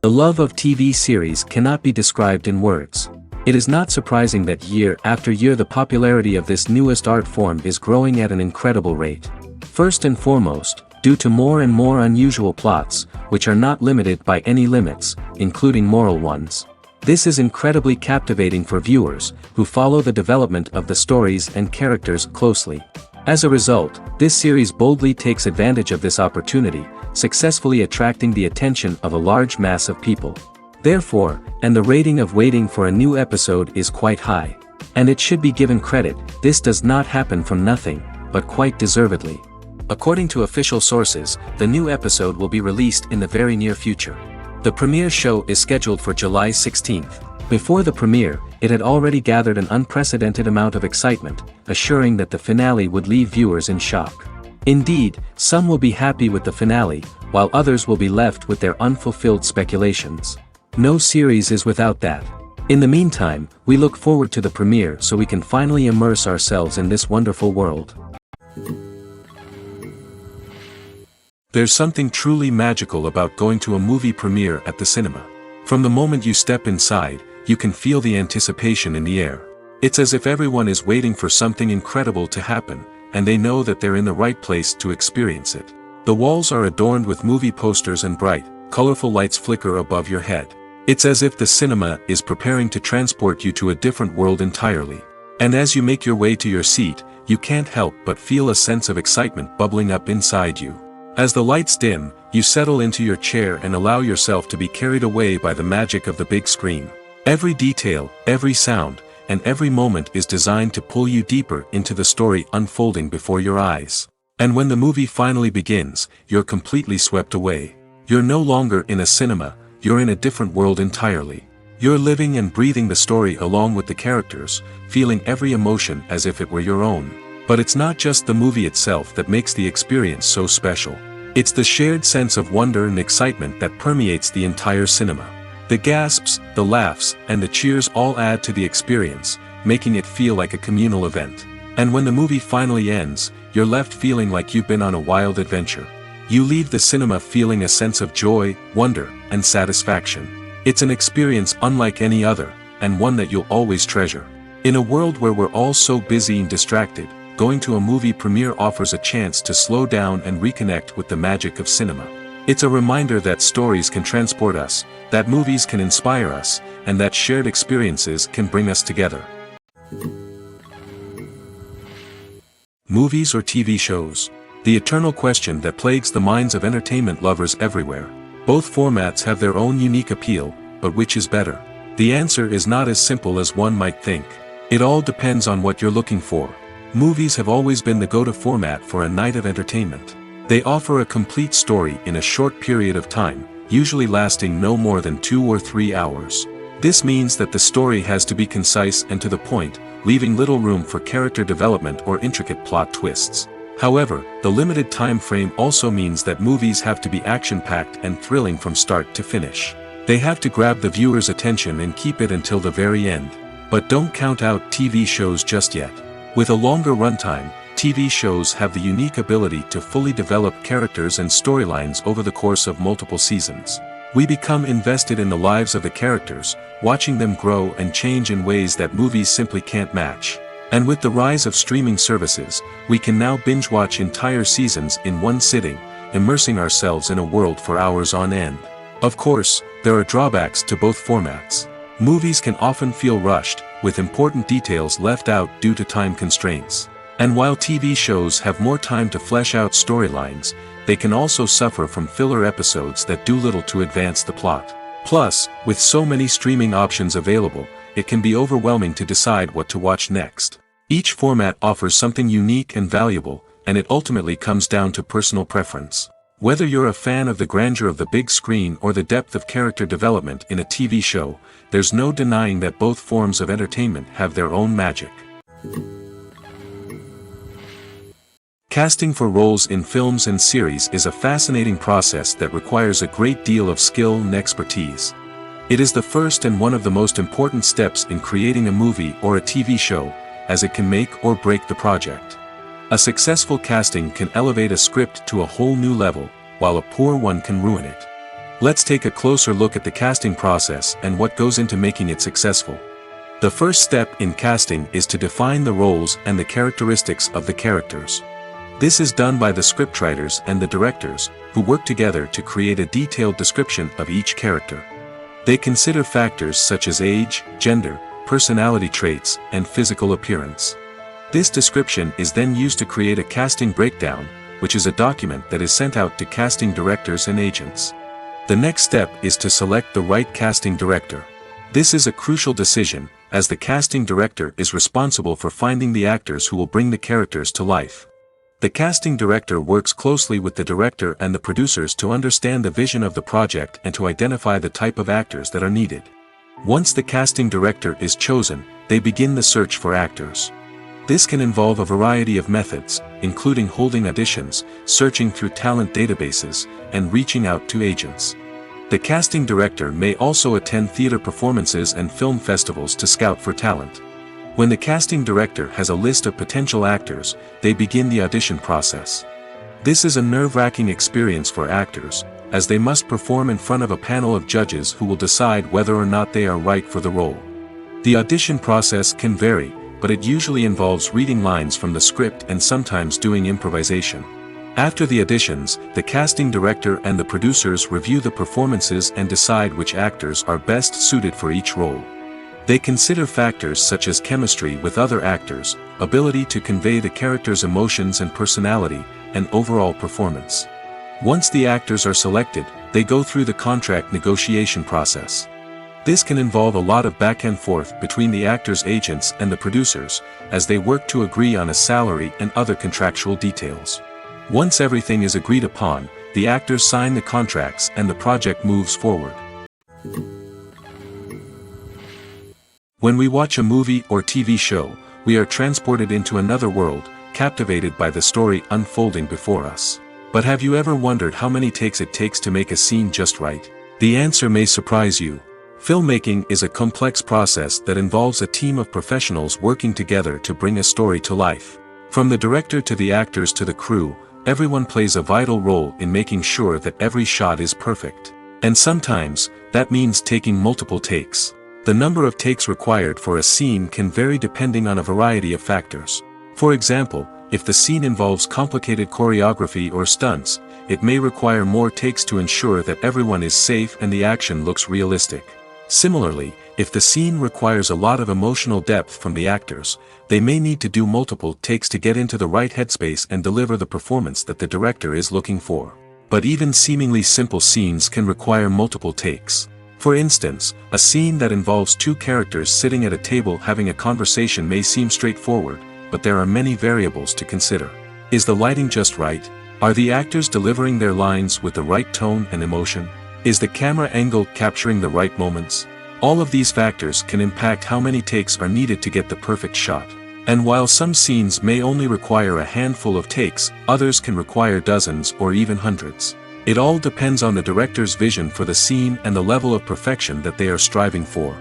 The love of TV series cannot be described in words. It is not surprising that year after year the popularity of this newest art form is growing at an incredible rate. First and foremost, due to more and more unusual plots, which are not limited by any limits, including moral ones. This is incredibly captivating for viewers, who follow the development of the stories and characters closely. As a result, this series boldly takes advantage of this opportunity, successfully attracting the attention of a large mass of people. Therefore, and the rating of waiting for a new episode is quite high. And it should be given credit, this does not happen from nothing, but quite deservedly. According to official sources, the new episode will be released in the very near future. The premiere show is scheduled for July 16th. Before the premiere, it had already gathered an unprecedented amount of excitement, assuring that the finale would leave viewers in shock. Indeed, some will be happy with the finale, while others will be left with their unfulfilled speculations. No series is without that. In the meantime, we look forward to the premiere so we can finally immerse ourselves in this wonderful world. There's something truly magical about going to a movie premiere at the cinema. From the moment you step inside, you can feel the anticipation in the air. It's as if everyone is waiting for something incredible to happen, and they know that they're in the right place to experience it. The walls are adorned with movie posters and bright, colorful lights flicker above your head. It's as if the cinema is preparing to transport you to a different world entirely. And as you make your way to your seat, you can't help but feel a sense of excitement bubbling up inside you. As the lights dim, you settle into your chair and allow yourself to be carried away by the magic of the big screen. Every detail, every sound, and every moment is designed to pull you deeper into the story unfolding before your eyes. And when the movie finally begins, you're completely swept away. You're no longer in a cinema, you're in a different world entirely. You're living and breathing the story along with the characters, feeling every emotion as if it were your own. But it's not just the movie itself that makes the experience so special. It's the shared sense of wonder and excitement that permeates the entire cinema. The gasps, the laughs, and the cheers all add to the experience, making it feel like a communal event. And when the movie finally ends, you're left feeling like you've been on a wild adventure. You leave the cinema feeling a sense of joy, wonder, and satisfaction. It's an experience unlike any other, and one that you'll always treasure. In a world where we're all so busy and distracted, going to a movie premiere offers a chance to slow down and reconnect with the magic of cinema. It's a reminder that stories can transport us, that movies can inspire us, and that shared experiences can bring us together. Movies or TV shows? The eternal question that plagues the minds of entertainment lovers everywhere. Both formats have their own unique appeal, but which is better? The answer is not as simple as one might think. It all depends on what you're looking for. Movies have always been the go-to format for a night of entertainment. They offer a complete story in a short period of time, usually lasting no more than 2 or 3 hours. This means that the story has to be concise and to the point, leaving little room for character development or intricate plot twists. However, the limited time frame also means that movies have to be action-packed and thrilling from start to finish. They have to grab the viewer's attention and keep it until the very end. But don't count out TV shows just yet. With a longer runtime, TV shows have the unique ability to fully develop characters and storylines over the course of multiple seasons. We become invested in the lives of the characters, watching them grow and change in ways that movies simply can't match. And with the rise of streaming services, we can now binge-watch entire seasons in one sitting, immersing ourselves in a world for hours on end. Of course, there are drawbacks to both formats. Movies can often feel rushed, with important details left out due to time constraints. And while TV shows have more time to flesh out storylines, they can also suffer from filler episodes that do little to advance the plot. Plus, with so many streaming options available, it can be overwhelming to decide what to watch next. Each format offers something unique and valuable, and it ultimately comes down to personal preference. Whether you're a fan of the grandeur of the big screen or the depth of character development in a TV show, there's no denying that both forms of entertainment have their own magic. Casting for roles in films and series is a fascinating process that requires a great deal of skill and expertise. It is the first and one of the most important steps in creating a movie or a TV show, as it can make or break the project. A successful casting can elevate a script to a whole new level, while a poor one can ruin it. Let's take a closer look at the casting process and what goes into making it successful. The first step in casting is to define the roles and the characteristics of the characters. This is done by the scriptwriters and the directors, who work together to create a detailed description of each character. They consider factors such as age, gender, personality traits, and physical appearance. This description is then used to create a casting breakdown, which is a document that is sent out to casting directors and agents. The next step is to select the right casting director. This is a crucial decision, as the casting director is responsible for finding the actors who will bring the characters to life. The casting director works closely with the director and the producers to understand the vision of the project and to identify the type of actors that are needed. Once the casting director is chosen, they begin the search for actors. This can involve a variety of methods, including holding auditions, searching through talent databases, and reaching out to agents. The casting director may also attend theater performances and film festivals to scout for talent. When the casting director has a list of potential actors, they begin the audition process. This is a nerve-wracking experience for actors, as they must perform in front of a panel of judges who will decide whether or not they are right for the role. The audition process can vary, but it usually involves reading lines from the script and sometimes doing improvisation. After the auditions, the casting director and the producers review the performances and decide which actors are best suited for each role. They consider factors such as chemistry with other actors, ability to convey the character's emotions and personality, and overall performance. Once the actors are selected, they go through the contract negotiation process. This can involve a lot of back and forth between the actors' agents and the producers, as they work to agree on a salary and other contractual details. Once everything is agreed upon, the actors sign the contracts and the project moves forward. When we watch a movie or TV show, we are transported into another world, captivated by the story unfolding before us. But have you ever wondered how many takes it takes to make a scene just right? The answer may surprise you. Filmmaking is a complex process that involves a team of professionals working together to bring a story to life. From the director to the actors to the crew, everyone plays a vital role in making sure that every shot is perfect. And sometimes, that means taking multiple takes. The number of takes required for a scene can vary depending on a variety of factors. For example, if the scene involves complicated choreography or stunts, it may require more takes to ensure that everyone is safe and the action looks realistic. Similarly, if the scene requires a lot of emotional depth from the actors, they may need to do multiple takes to get into the right headspace and deliver the performance that the director is looking for. But even seemingly simple scenes can require multiple takes. For instance, a scene that involves two characters sitting at a table having a conversation may seem straightforward, but there are many variables to consider. Is the lighting just right? Are the actors delivering their lines with the right tone and emotion? Is the camera angle capturing the right moments? All of these factors can impact how many takes are needed to get the perfect shot. And while some scenes may only require a handful of takes, others can require dozens or even hundreds. It all depends on the director's vision for the scene and the level of perfection that they are striving for.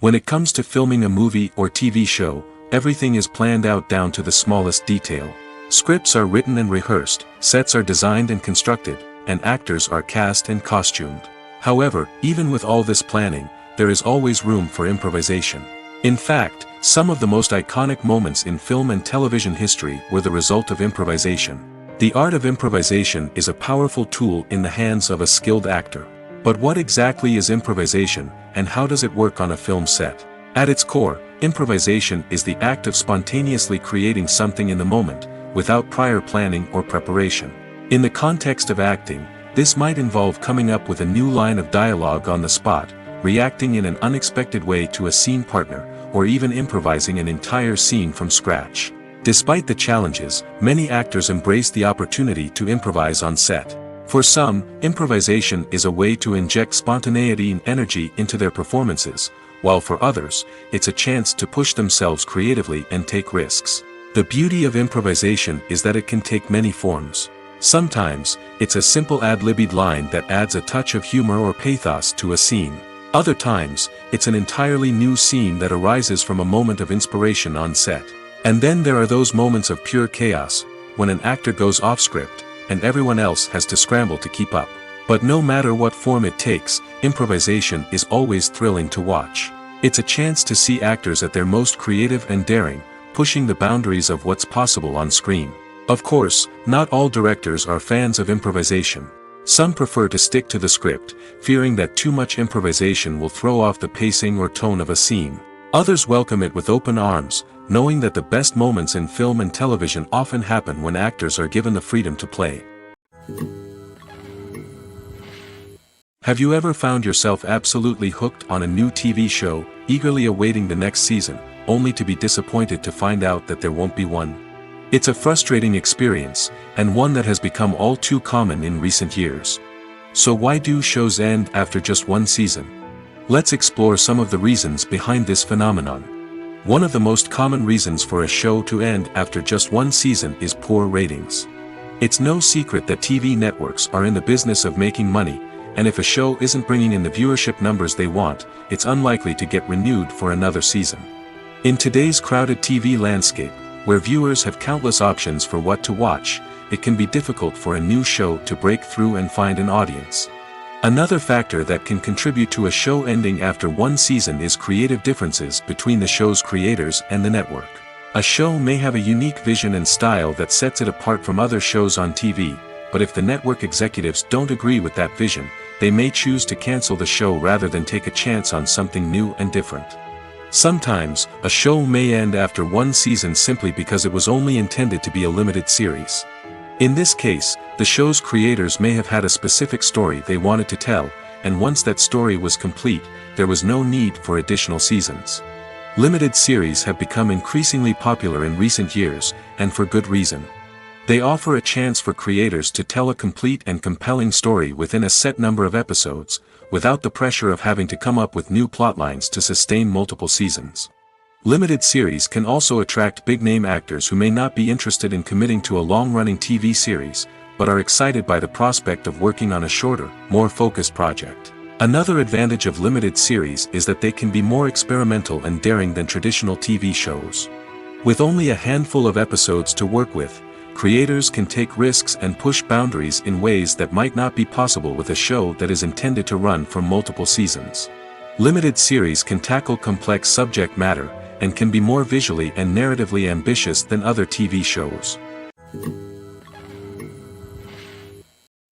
When it comes to filming a movie or TV show, everything is planned out down to the smallest detail. Scripts are written and rehearsed, sets are designed and constructed, and actors are cast and costumed. However, even with all this planning, there is always room for improvisation. In fact, some of the most iconic moments in film and television history were the result of improvisation. The art of improvisation is a powerful tool in the hands of a skilled actor. But what exactly is improvisation, and how does it work on a film set? At its core, improvisation is the act of spontaneously creating something in the moment, without prior planning or preparation. In the context of acting, this might involve coming up with a new line of dialogue on the spot, reacting in an unexpected way to a scene partner, or even improvising an entire scene from scratch. Despite the challenges, many actors embrace the opportunity to improvise on set. For some, improvisation is a way to inject spontaneity and energy into their performances, while for others, it's a chance to push themselves creatively and take risks. The beauty of improvisation is that it can take many forms. Sometimes, it's a simple ad-libbed line that adds a touch of humor or pathos to a scene. Other times, it's an entirely new scene that arises from a moment of inspiration on set. And then there are those moments of pure chaos, when an actor goes off script, and everyone else has to scramble to keep up. But no matter what form it takes, improvisation is always thrilling to watch. It's a chance to see actors at their most creative and daring, pushing the boundaries of what's possible on screen. Of course, not all directors are fans of improvisation. Some prefer to stick to the script, fearing that too much improvisation will throw off the pacing or tone of a scene. Others welcome it with open arms, knowing that the best moments in film and television often happen when actors are given the freedom to play. Have you ever found yourself absolutely hooked on a new TV show, eagerly awaiting the next season, only to be disappointed to find out that there won't be one? It's a frustrating experience, and one that has become all too common in recent years. So why do shows end after just one season? Let's explore some of the reasons behind this phenomenon. One of the most common reasons for a show to end after just one season is poor ratings. It's no secret that TV networks are in the business of making money, and if a show isn't bringing in the viewership numbers they want, it's unlikely to get renewed for another season. In today's crowded TV landscape, where viewers have countless options for what to watch, it can be difficult for a new show to break through and find an audience. Another factor that can contribute to a show ending after one season is creative differences between the show's creators and the network. A show may have a unique vision and style that sets it apart from other shows on TV, but if the network executives don't agree with that vision, they may choose to cancel the show rather than take a chance on something new and different. Sometimes, a show may end after one season simply because it was only intended to be a limited series. In this case, the show's creators may have had a specific story they wanted to tell, and once that story was complete, there was no need for additional seasons. Limited series have become increasingly popular in recent years, and for good reason. They offer a chance for creators to tell a complete and compelling story within a set number of episodes, without the pressure of having to come up with new plotlines to sustain multiple seasons. Limited series can also attract big-name actors who may not be interested in committing to a long-running TV series, but are excited by the prospect of working on a shorter, more focused project. Another advantage of limited series is that they can be more experimental and daring than traditional TV shows. With only a handful of episodes to work with, creators can take risks and push boundaries in ways that might not be possible with a show that is intended to run for multiple seasons. Limited series can tackle complex subject matter, and can be more visually and narratively ambitious than other TV shows.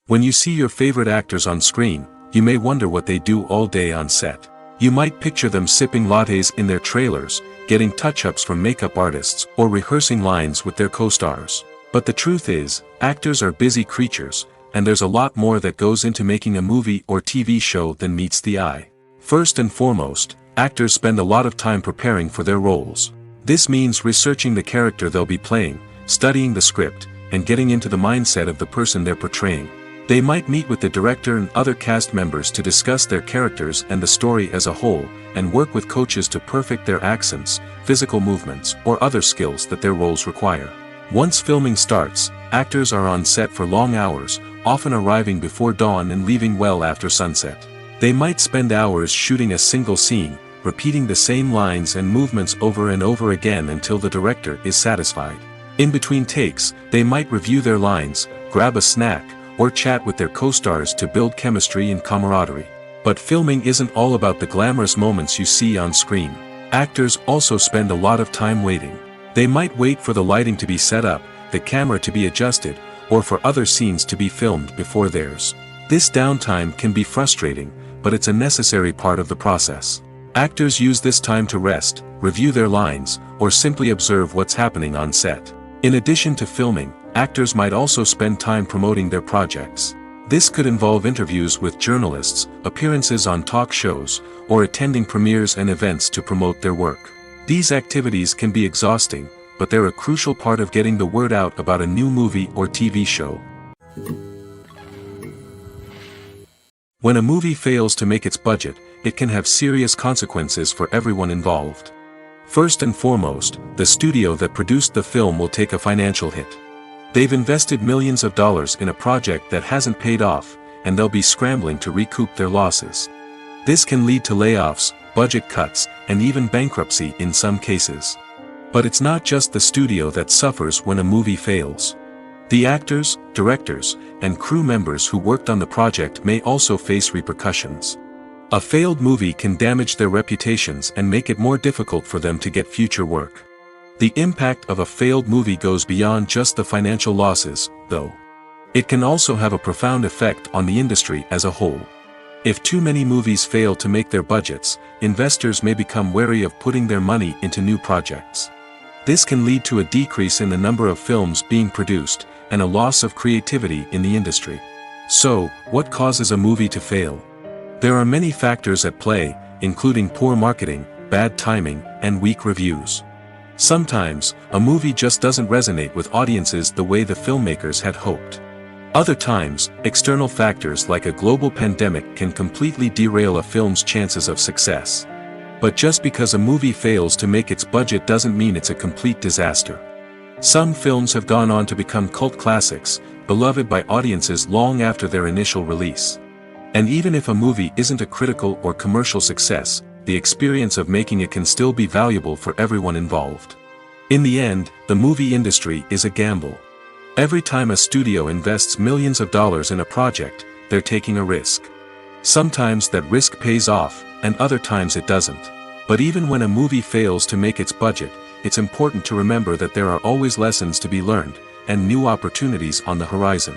When you see your favorite actors on screen, you may wonder what they do all day on set. You might picture them sipping lattes in their trailers, getting touch-ups from makeup artists, or rehearsing lines with their co-stars. But the truth is, actors are busy creatures, and there's a lot more that goes into making a movie or TV show than meets the eye. First and foremost, actors spend a lot of time preparing for their roles. This means researching the character they'll be playing, studying the script, and getting into the mindset of the person they're portraying. They might meet with the director and other cast members to discuss their characters and the story as a whole, and work with coaches to perfect their accents, physical movements, or other skills that their roles require. Once filming starts, actors are on set for long hours, often arriving before dawn and leaving well after sunset. They might spend hours shooting a single scene, repeating the same lines and movements over and over again until the director is satisfied. In between takes, they might review their lines, grab a snack, or chat with their co-stars to build chemistry and camaraderie. But filming isn't all about the glamorous moments you see on screen. Actors also spend a lot of time waiting. They might wait for the lighting to be set up, the camera to be adjusted, or for other scenes to be filmed before theirs. This downtime can be frustrating, but it's a necessary part of the process. Actors use this time to rest, review their lines, or simply observe what's happening on set. In addition to filming, actors might also spend time promoting their projects. This could involve interviews with journalists, appearances on talk shows, or attending premieres and events to promote their work. These activities can be exhausting, but they're a crucial part of getting the word out about a new movie or TV show. When a movie fails to make its budget, it can have serious consequences for everyone involved. First and foremost, the studio that produced the film will take a financial hit. They've invested millions of dollars in a project that hasn't paid off, and they'll be scrambling to recoup their losses. This can lead to layoffs, budget cuts, and even bankruptcy in some cases. But it's not just the studio that suffers when a movie fails. The actors, directors, and crew members who worked on the project may also face repercussions. A failed movie can damage their reputations and make it more difficult for them to get future work. The impact of a failed movie goes beyond just the financial losses, though. It can also have a profound effect on the industry as a whole. If too many movies fail to make their budgets, investors may become wary of putting their money into new projects. This can lead to a decrease in the number of films being produced, and a loss of creativity in the industry. So, what causes a movie to fail? There are many factors at play, including poor marketing, bad timing, and weak reviews. Sometimes, a movie just doesn't resonate with audiences the way the filmmakers had hoped. Other times, external factors like a global pandemic can completely derail a film's chances of success. But just because a movie fails to make its budget doesn't mean it's a complete disaster. Some films have gone on to become cult classics, beloved by audiences long after their initial release. And even if a movie isn't a critical or commercial success, the experience of making it can still be valuable for everyone involved. In the end, the movie industry is a gamble. Every time a studio invests millions of dollars in a project, they're taking a risk. Sometimes that risk pays off, and other times it doesn't. But even when a movie fails to make its budget, it's important to remember that there are always lessons to be learned, and new opportunities on the horizon.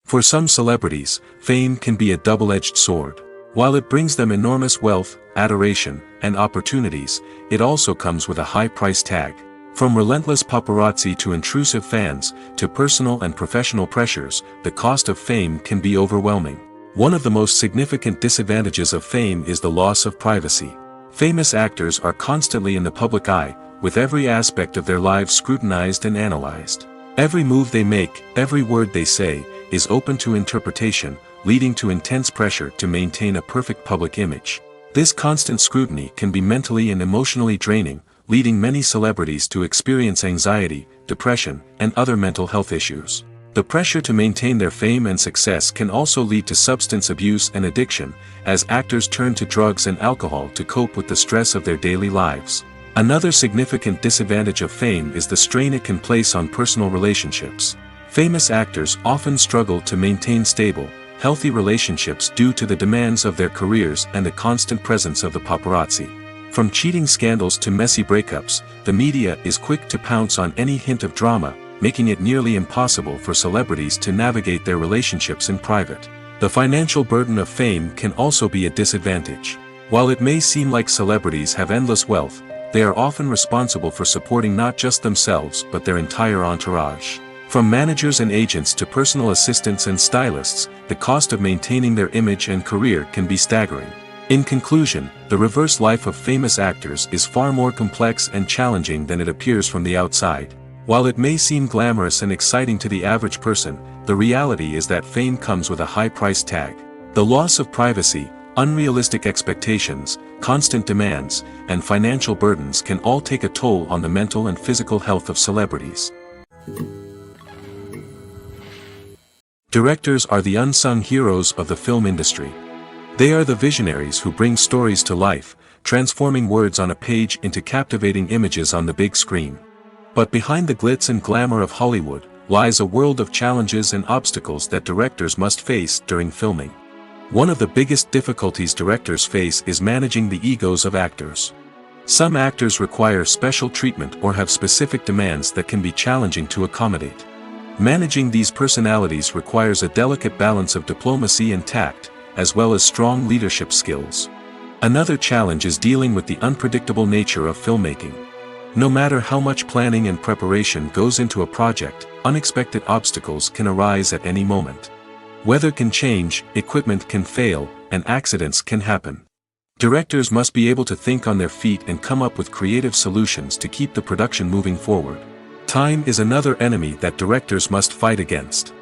For some celebrities, fame can be a double-edged sword. While it brings them enormous wealth, adoration, and opportunities, it also comes with a high price tag. From relentless paparazzi to intrusive fans, to personal and professional pressures, the cost of fame can be overwhelming. One of the most significant disadvantages of fame is the loss of privacy. Famous actors are constantly in the public eye, with every aspect of their lives scrutinized and analyzed. Every move they make, every word they say, is open to interpretation, leading to intense pressure to maintain a perfect public image. This constant scrutiny can be mentally and emotionally draining, leading many celebrities to experience anxiety, depression, and other mental health issues. The pressure to maintain their fame and success can also lead to substance abuse and addiction, as actors turn to drugs and alcohol to cope with the stress of their daily lives. Another significant disadvantage of fame is the strain it can place on personal relationships. Famous actors often struggle to maintain stable, healthy relationships due to the demands of their careers and the constant presence of the paparazzi. From cheating scandals to messy breakups, the media is quick to pounce on any hint of drama, making it nearly impossible for celebrities to navigate their relationships in private. The financial burden of fame can also be a disadvantage. While it may seem like celebrities have endless wealth, they are often responsible for supporting not just themselves but their entire entourage. From managers and agents to personal assistants and stylists, the cost of maintaining their image and career can be staggering. In conclusion, the reverse life of famous actors is far more complex and challenging than it appears from the outside. While it may seem glamorous and exciting to the average person, the reality is that fame comes with a high price tag. The loss of privacy, unrealistic expectations, constant demands, and financial burdens can all take a toll on the mental and physical health of celebrities. Directors are the unsung heroes of the film industry. They are the visionaries who bring stories to life, transforming words on a page into captivating images on the big screen. But behind the glitz and glamour of Hollywood, lies a world of challenges and obstacles that directors must face during filming. One of the biggest difficulties directors face is managing the egos of actors. Some actors require special treatment or have specific demands that can be challenging to accommodate. Managing these personalities requires a delicate balance of diplomacy and tact, as well as strong leadership skills. Another challenge is dealing with the unpredictable nature of filmmaking. No matter how much planning and preparation goes into a project, unexpected obstacles can arise at any moment. Weather can change, equipment can fail, and accidents can happen. Directors must be able to think on their feet and come up with creative solutions to keep the production moving forward. Time is another enemy that directors must fight against.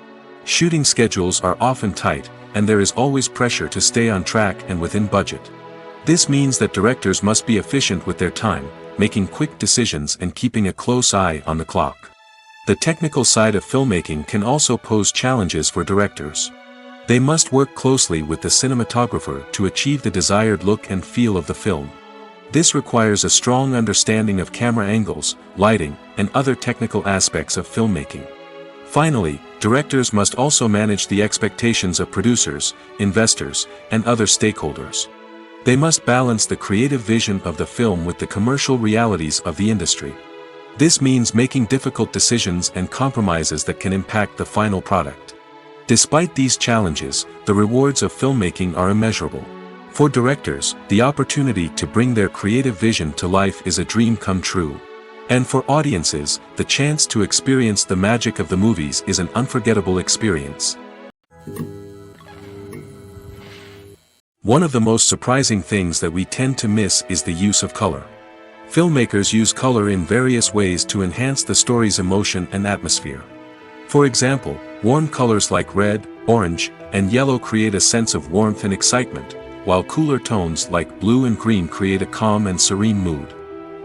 Shooting schedules are often tight, and there is always pressure to stay on track and within budget. This means that directors must be efficient with their time, making quick decisions and keeping a close eye on the clock. The technical side of filmmaking can also pose challenges for directors. They must work closely with the cinematographer to achieve the desired look and feel of the film. This requires a strong understanding of camera angles, lighting, and other technical aspects of filmmaking. Finally, directors must also manage the expectations of producers, investors, and other stakeholders. They must balance the creative vision of the film with the commercial realities of the industry. This means making difficult decisions and compromises that can impact the final product. Despite these challenges, the rewards of filmmaking are immeasurable. For directors, the opportunity to bring their creative vision to life is a dream come true. And for audiences, the chance to experience the magic of the movies is an unforgettable experience. One of the most surprising things that we tend to miss is the use of color. Filmmakers use color in various ways to enhance the story's emotion and atmosphere. For example, warm colors like red, orange, and yellow create a sense of warmth and excitement, while cooler tones like blue and green create a calm and serene mood.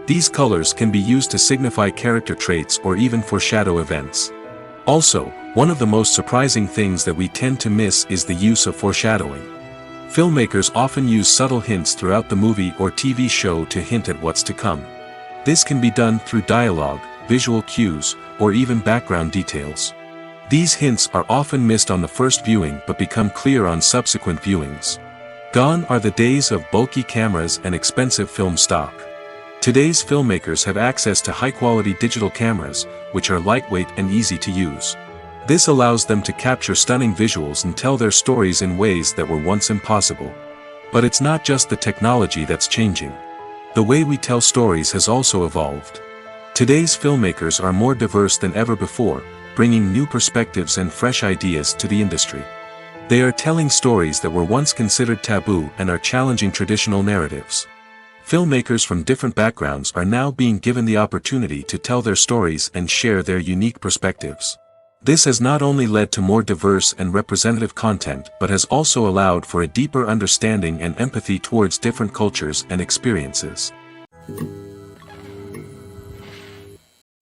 These colors can be used to signify character traits or even foreshadow events. Also, one of the most surprising things that we tend to miss is the use of foreshadowing. Filmmakers often use subtle hints throughout the movie or TV show to hint at what's to come. This can be done through dialogue, visual cues, or even background details. These hints are often missed on the first viewing but become clear on subsequent viewings. Gone are the days of bulky cameras and expensive film stock. Today's filmmakers have access to high-quality digital cameras, which are lightweight and easy to use. This allows them to capture stunning visuals and tell their stories in ways that were once impossible. But it's not just the technology that's changing. The way we tell stories has also evolved. Today's filmmakers are more diverse than ever before, bringing new perspectives and fresh ideas to the industry. They are telling stories that were once considered taboo and are challenging traditional narratives. Filmmakers from different backgrounds are now being given the opportunity to tell their stories and share their unique perspectives. This has not only led to more diverse and representative content but has also allowed for a deeper understanding and empathy towards different cultures and experiences.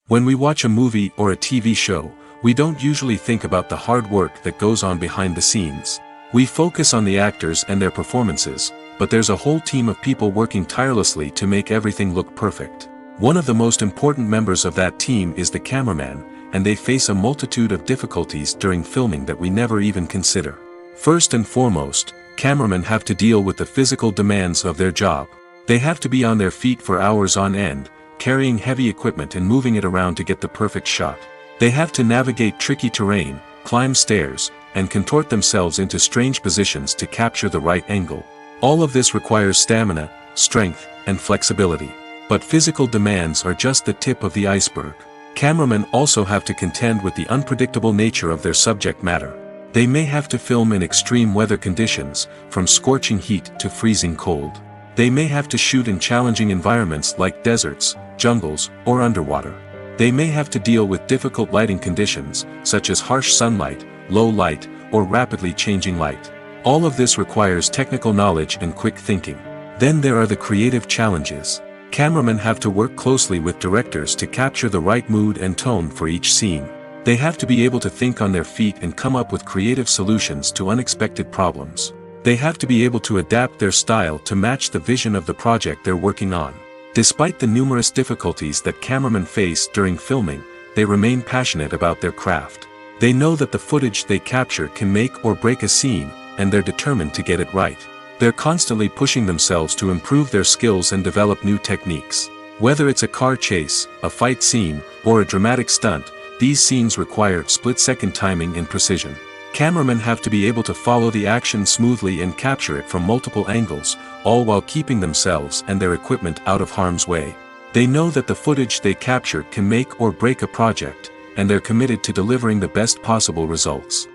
When we watch a movie or a TV show, we don't usually think about the hard work that goes on behind the scenes. We focus on the actors and their performances, but there's a whole team of people working tirelessly to make everything look perfect. One of the most important members of that team is the cameraman, and they face a multitude of difficulties during filming that we never even consider. First and foremost, cameramen have to deal with the physical demands of their job. They have to be on their feet for hours on end, carrying heavy equipment and moving it around to get the perfect shot. They have to navigate tricky terrain, climb stairs, and contort themselves into strange positions to capture the right angle. All of this requires stamina, strength, and flexibility. But physical demands are just the tip of the iceberg. Cameramen also have to contend with the unpredictable nature of their subject matter. They may have to film in extreme weather conditions, from scorching heat to freezing cold. They may have to shoot in challenging environments like deserts, jungles, or underwater. They may have to deal with difficult lighting conditions, such as harsh sunlight, low light, or rapidly changing light. All of this requires technical knowledge and quick thinking. Then there are the creative challenges. Cameramen have to work closely with directors to capture the right mood and tone for each scene. They have to be able to think on their feet and come up with creative solutions to unexpected problems. They have to be able to adapt their style to match the vision of the project they're working on. Despite the numerous difficulties that cameramen face during filming, they remain passionate about their craft. They know that the footage they capture can make or break a scene, and they're determined to get it right. They're constantly pushing themselves to improve their skills and develop new techniques. Whether it's a car chase, a fight scene, or a dramatic stunt, these scenes require split-second timing and precision. Cameramen have to be able to follow the action smoothly and capture it from multiple angles, all while keeping themselves and their equipment out of harm's way. They know that the footage they capture can make or break a project, and they're committed to delivering the best possible results.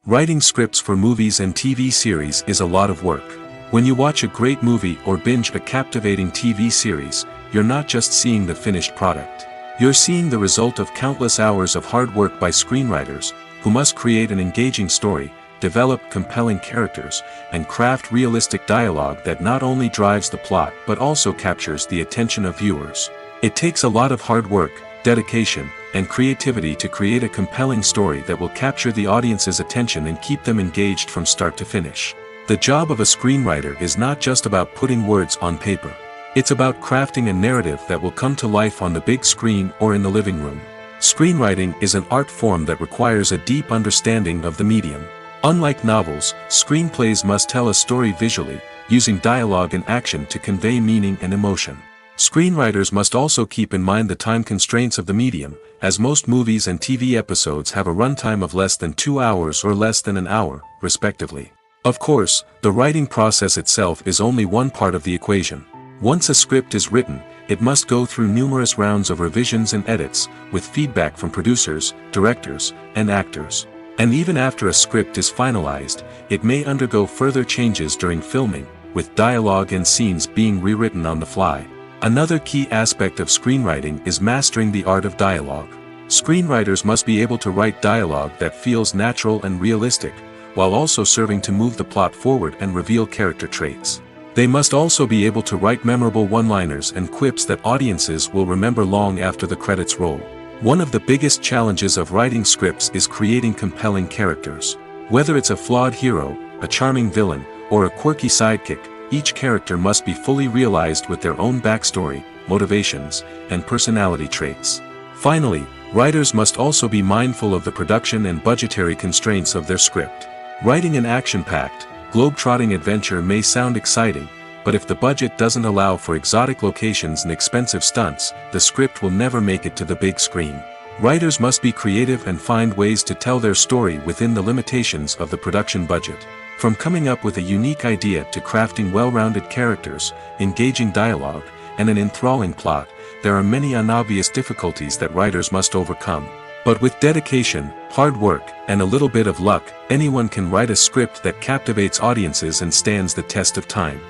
Writing scripts for movies and TV series is a lot of work. When you watch a great movie or binge a captivating TV series, you're not just seeing the finished product. You're seeing the result of countless hours of hard work by screenwriters, who must create an engaging story, develop compelling characters, and craft realistic dialogue that not only drives the plot but also captures the attention of viewers. It takes a lot of hard work, dedication, and creativity to create a compelling story that will capture the audience's attention and keep them engaged from start to finish. The job of a screenwriter is not just about putting words on paper. It's about crafting a narrative that will come to life on the big screen or in the living room. Screenwriting is an art form that requires a deep understanding of the medium. Unlike novels, screenplays must tell a story visually, using dialogue and action to convey meaning and emotion. Screenwriters must also keep in mind the time constraints of the medium, as most movies and TV episodes have a runtime of less than 2 hours or less than an hour, respectively. Of course, the writing process itself is only one part of the equation. Once a script is written, it must go through numerous rounds of revisions and edits, with feedback from producers, directors, and actors. And even after a script is finalized, it may undergo further changes during filming, with dialogue and scenes being rewritten on the fly. Another key aspect of screenwriting is mastering the art of dialogue. Screenwriters must be able to write dialogue that feels natural and realistic, while also serving to move the plot forward and reveal character traits. They must also be able to write memorable one-liners and quips that audiences will remember long after the credits roll. One of the biggest challenges of writing scripts is creating compelling characters. Whether it's a flawed hero, a charming villain, or a quirky sidekick, each character must be fully realized with their own backstory, motivations, and personality traits. Finally, writers must also be mindful of the production and budgetary constraints of their script. Writing an action-packed, globe-trotting adventure may sound exciting, but if the budget doesn't allow for exotic locations and expensive stunts, the script will never make it to the big screen. Writers must be creative and find ways to tell their story within the limitations of the production budget. From coming up with a unique idea to crafting well-rounded characters, engaging dialogue, and an enthralling plot, there are many unobvious difficulties that writers must overcome. But with dedication, hard work, and a little bit of luck, anyone can write a script that captivates audiences and stands the test of time.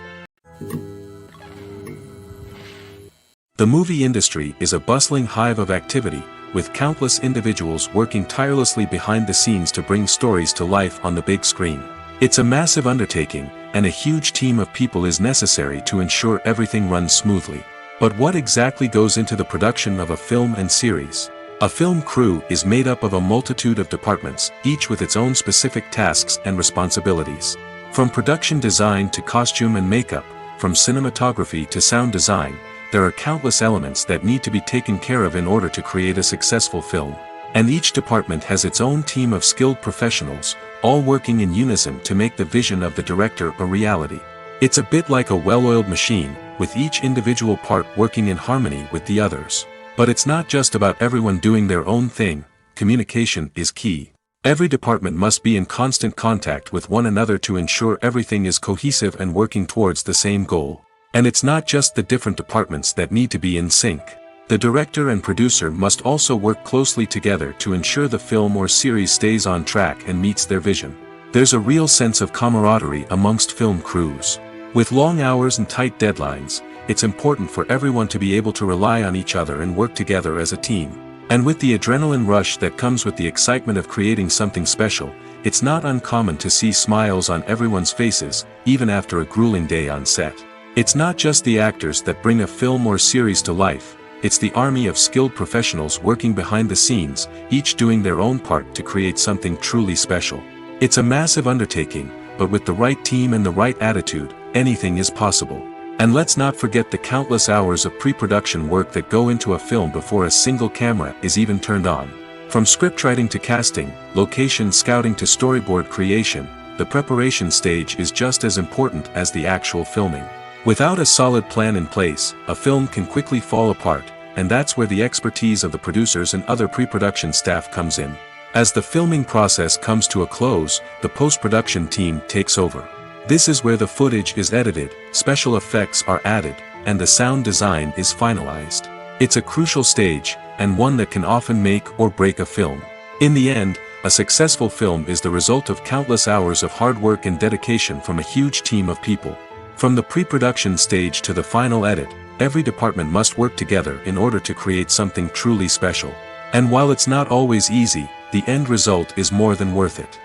The movie industry is a bustling hive of activity, with countless individuals working tirelessly behind the scenes to bring stories to life on the big screen. It's a massive undertaking, and a huge team of people is necessary to ensure everything runs smoothly. But what exactly goes into the production of a film and series? A film crew is made up of a multitude of departments, each with its own specific tasks and responsibilities. From production design to costume and makeup, from cinematography to sound design, there are countless elements that need to be taken care of in order to create a successful film. And each department has its own team of skilled professionals, all working in unison to make the vision of the director a reality. It's a bit like a well-oiled machine, with each individual part working in harmony with the others. But it's not just about everyone doing their own thing. Communication is key. Every department must be in constant contact with one another to ensure everything is cohesive and working towards the same goal. And it's not just the different departments that need to be in sync. The director and producer must also work closely together to ensure the film or series stays on track and meets their vision. There's a real sense of camaraderie amongst film crews. With long hours and tight deadlines, it's important for everyone to be able to rely on each other and work together as a team. And with the adrenaline rush that comes with the excitement of creating something special, it's not uncommon to see smiles on everyone's faces, even after a grueling day on set. It's not just the actors that bring a film or series to life. It's the army of skilled professionals working behind the scenes, each doing their own part to create something truly special. It's a massive undertaking, but with the right team and the right attitude, anything is possible. And let's not forget the countless hours of pre-production work that go into a film before a single camera is even turned on. From scriptwriting to casting, location scouting to storyboard creation, the preparation stage is just as important as the actual filming. Without a solid plan in place, a film can quickly fall apart, and that's where the expertise of the producers and other pre-production staff comes in. As the filming process comes to a close, the post-production team takes over. This is where the footage is edited, special effects are added, and the sound design is finalized. It's a crucial stage, and one that can often make or break a film. In the end, a successful film is the result of countless hours of hard work and dedication from a huge team of people. From the pre-production stage to the final edit, every department must work together in order to create something truly special. And while it's not always easy, the end result is more than worth it.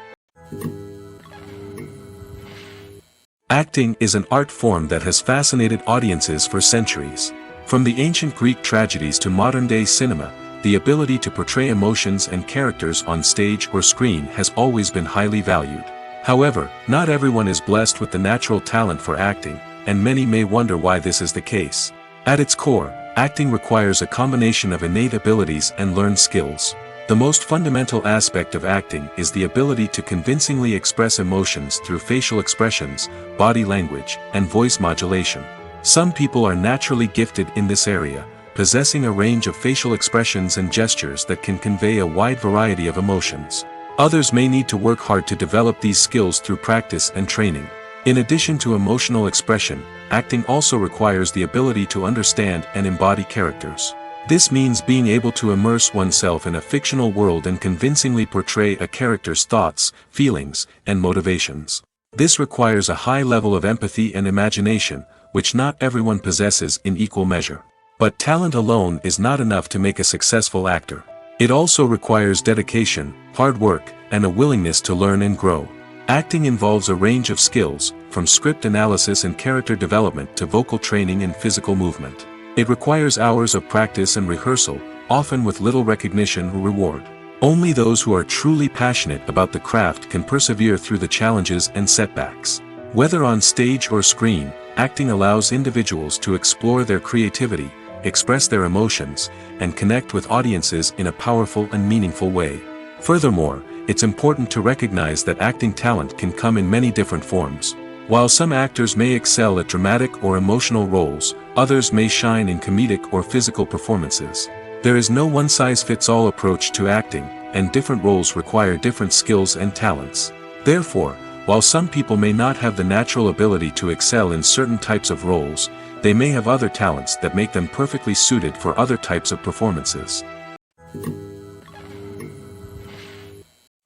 Acting is an art form that has fascinated audiences for centuries. From the ancient Greek tragedies to modern-day cinema, the ability to portray emotions and characters on stage or screen has always been highly valued. However, not everyone is blessed with the natural talent for acting, and many may wonder why this is the case. At its core, acting requires a combination of innate abilities and learned skills. The most fundamental aspect of acting is the ability to convincingly express emotions through facial expressions, body language, and voice modulation. Some people are naturally gifted in this area, possessing a range of facial expressions and gestures that can convey a wide variety of emotions. Others may need to work hard to develop these skills through practice and training. In addition to emotional expression, acting also requires the ability to understand and embody characters. This means being able to immerse oneself in a fictional world and convincingly portray a character's thoughts, feelings, and motivations. This requires a high level of empathy and imagination, which not everyone possesses in equal measure. But talent alone is not enough to make a successful actor. It also requires dedication, hard work, and a willingness to learn and grow. Acting involves a range of skills, from script analysis and character development to vocal training and physical movement. It requires hours of practice and rehearsal, often with little recognition or reward. Only those who are truly passionate about the craft can persevere through the challenges and setbacks. Whether on stage or screen, acting allows individuals to explore their creativity, express their emotions, and connect with audiences in a powerful and meaningful way. Furthermore, it's important to recognize that acting talent can come in many different forms. While some actors may excel at dramatic or emotional roles, others may shine in comedic or physical performances. There is no one-size-fits-all approach to acting, and different roles require different skills and talents. Therefore, while some people may not have the natural ability to excel in certain types of roles, they may have other talents that make them perfectly suited for other types of performances.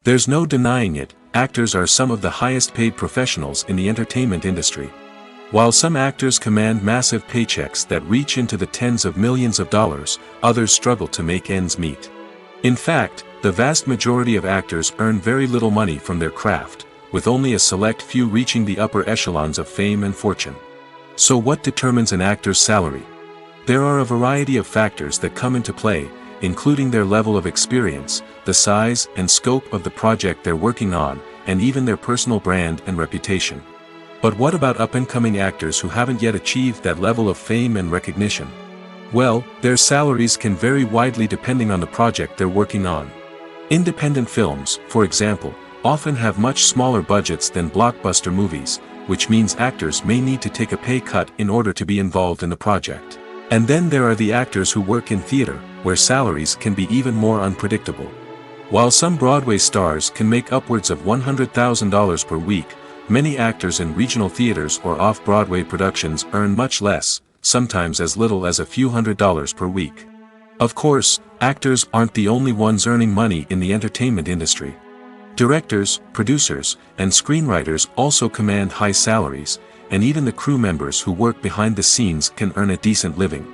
There's no denying it, actors are some of the highest paid professionals in the entertainment industry. While some actors command massive paychecks that reach into the tens of millions of dollars, others struggle to make ends meet. In fact, the vast majority of actors earn very little money from their craft, with only a select few reaching the upper echelons of fame and fortune. So what determines an actor's salary? There are a variety of factors that come into play, including their level of experience, the size and scope of the project they're working on, and even their personal brand and reputation. But what about up-and-coming actors who haven't yet achieved that level of fame and recognition? Well, their salaries can vary widely depending on the project they're working on. Independent films, for example, often have much smaller budgets than blockbuster movies, which means actors may need to take a pay cut in order to be involved in the project. And then there are the actors who work in theater, where salaries can be even more unpredictable. While some Broadway stars can make upwards of $100,000 per week, many actors in regional theaters or off-Broadway productions earn much less, sometimes as little as a few $100s per week. Of course, actors aren't the only ones earning money in the entertainment industry. Directors, producers, and screenwriters also command high salaries, and even the crew members who work behind the scenes can earn a decent living.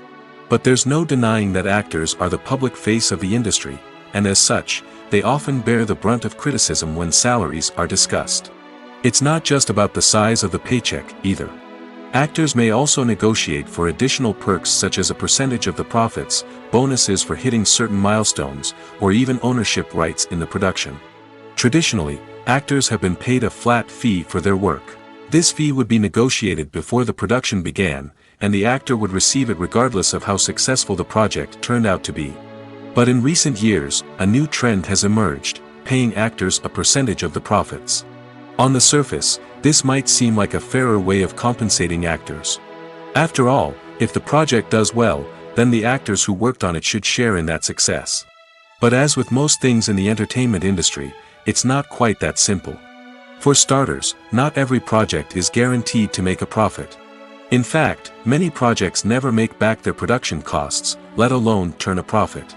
But there's no denying that actors are the public face of the industry, and as such, they often bear the brunt of criticism when salaries are discussed. It's not just about the size of the paycheck, either. Actors may also negotiate for additional perks such as a percentage of the profits, bonuses for hitting certain milestones, or even ownership rights in the production. Traditionally, actors have been paid a flat fee for their work. This fee would be negotiated before the production began, and the actor would receive it regardless of how successful the project turned out to be. But in recent years, a new trend has emerged, paying actors a percentage of the profits. On the surface, this might seem like a fairer way of compensating actors. After all, if the project does well, then the actors who worked on it should share in that success. But as with most things in the entertainment industry, it's not quite that simple. For starters, not every project is guaranteed to make a profit. In fact, many projects never make back their production costs, let alone turn a profit.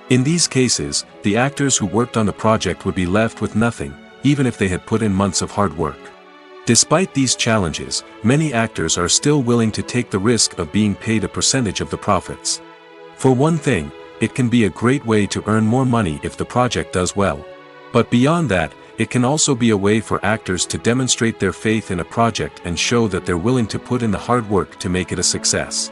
In these cases, the actors who worked on the project would be left with nothing, even if they had put in months of hard work. Despite these challenges, many actors are still willing to take the risk of being paid a percentage of the profits. For one thing, it can be a great way to earn more money if the project does well. But beyond that, it can also be a way for actors to demonstrate their faith in a project and show that they're willing to put in the hard work to make it a success.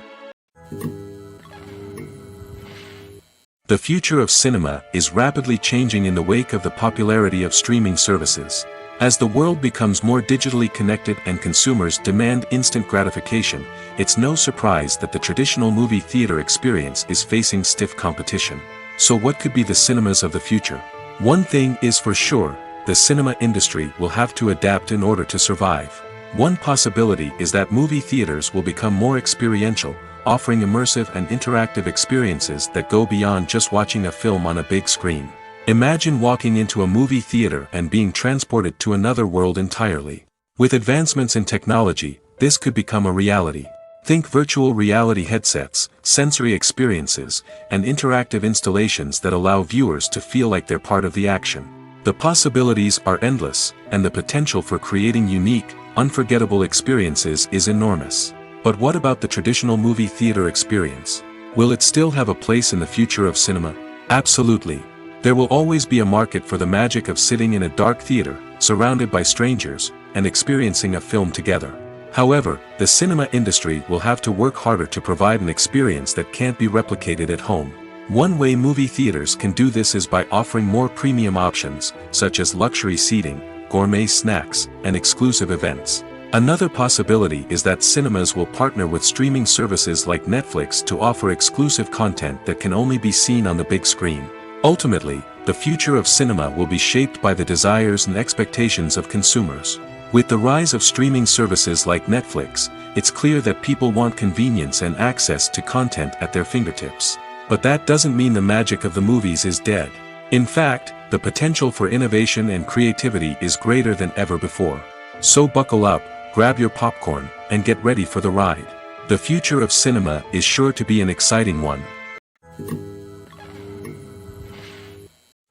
The future of cinema is rapidly changing in the wake of the popularity of streaming services. As the world becomes more digitally connected and consumers demand instant gratification, it's no surprise that the traditional movie theater experience is facing stiff competition. So what could be the cinemas of the future? One thing is for sure, the cinema industry will have to adapt in order to survive. One possibility is that movie theaters will become more experiential, offering immersive and interactive experiences that go beyond just watching a film on a big screen. Imagine walking into a movie theater and being transported to another world entirely. With advancements in technology, this could become a reality. Think virtual reality headsets, sensory experiences, and interactive installations that allow viewers to feel like they're part of the action. The possibilities are endless, and the potential for creating unique, unforgettable experiences is enormous. But what about the traditional movie theater experience? Will it still have a place in the future of cinema? Absolutely. There will always be a market for the magic of sitting in a dark theater, surrounded by strangers, and experiencing a film together. However, the cinema industry will have to work harder to provide an experience that can't be replicated at home. One way movie theaters can do this is by offering more premium options, such as luxury seating, gourmet snacks, and exclusive events. Another possibility is that cinemas will partner with streaming services like Netflix to offer exclusive content that can only be seen on the big screen. Ultimately, the future of cinema will be shaped by the desires and expectations of consumers. With the rise of streaming services like Netflix, it's clear that people want convenience and access to content at their fingertips. But that doesn't mean the magic of the movies is dead. In fact, the potential for innovation and creativity is greater than ever before. So buckle up, grab your popcorn, and get ready for the ride. The future of cinema is sure to be an exciting one.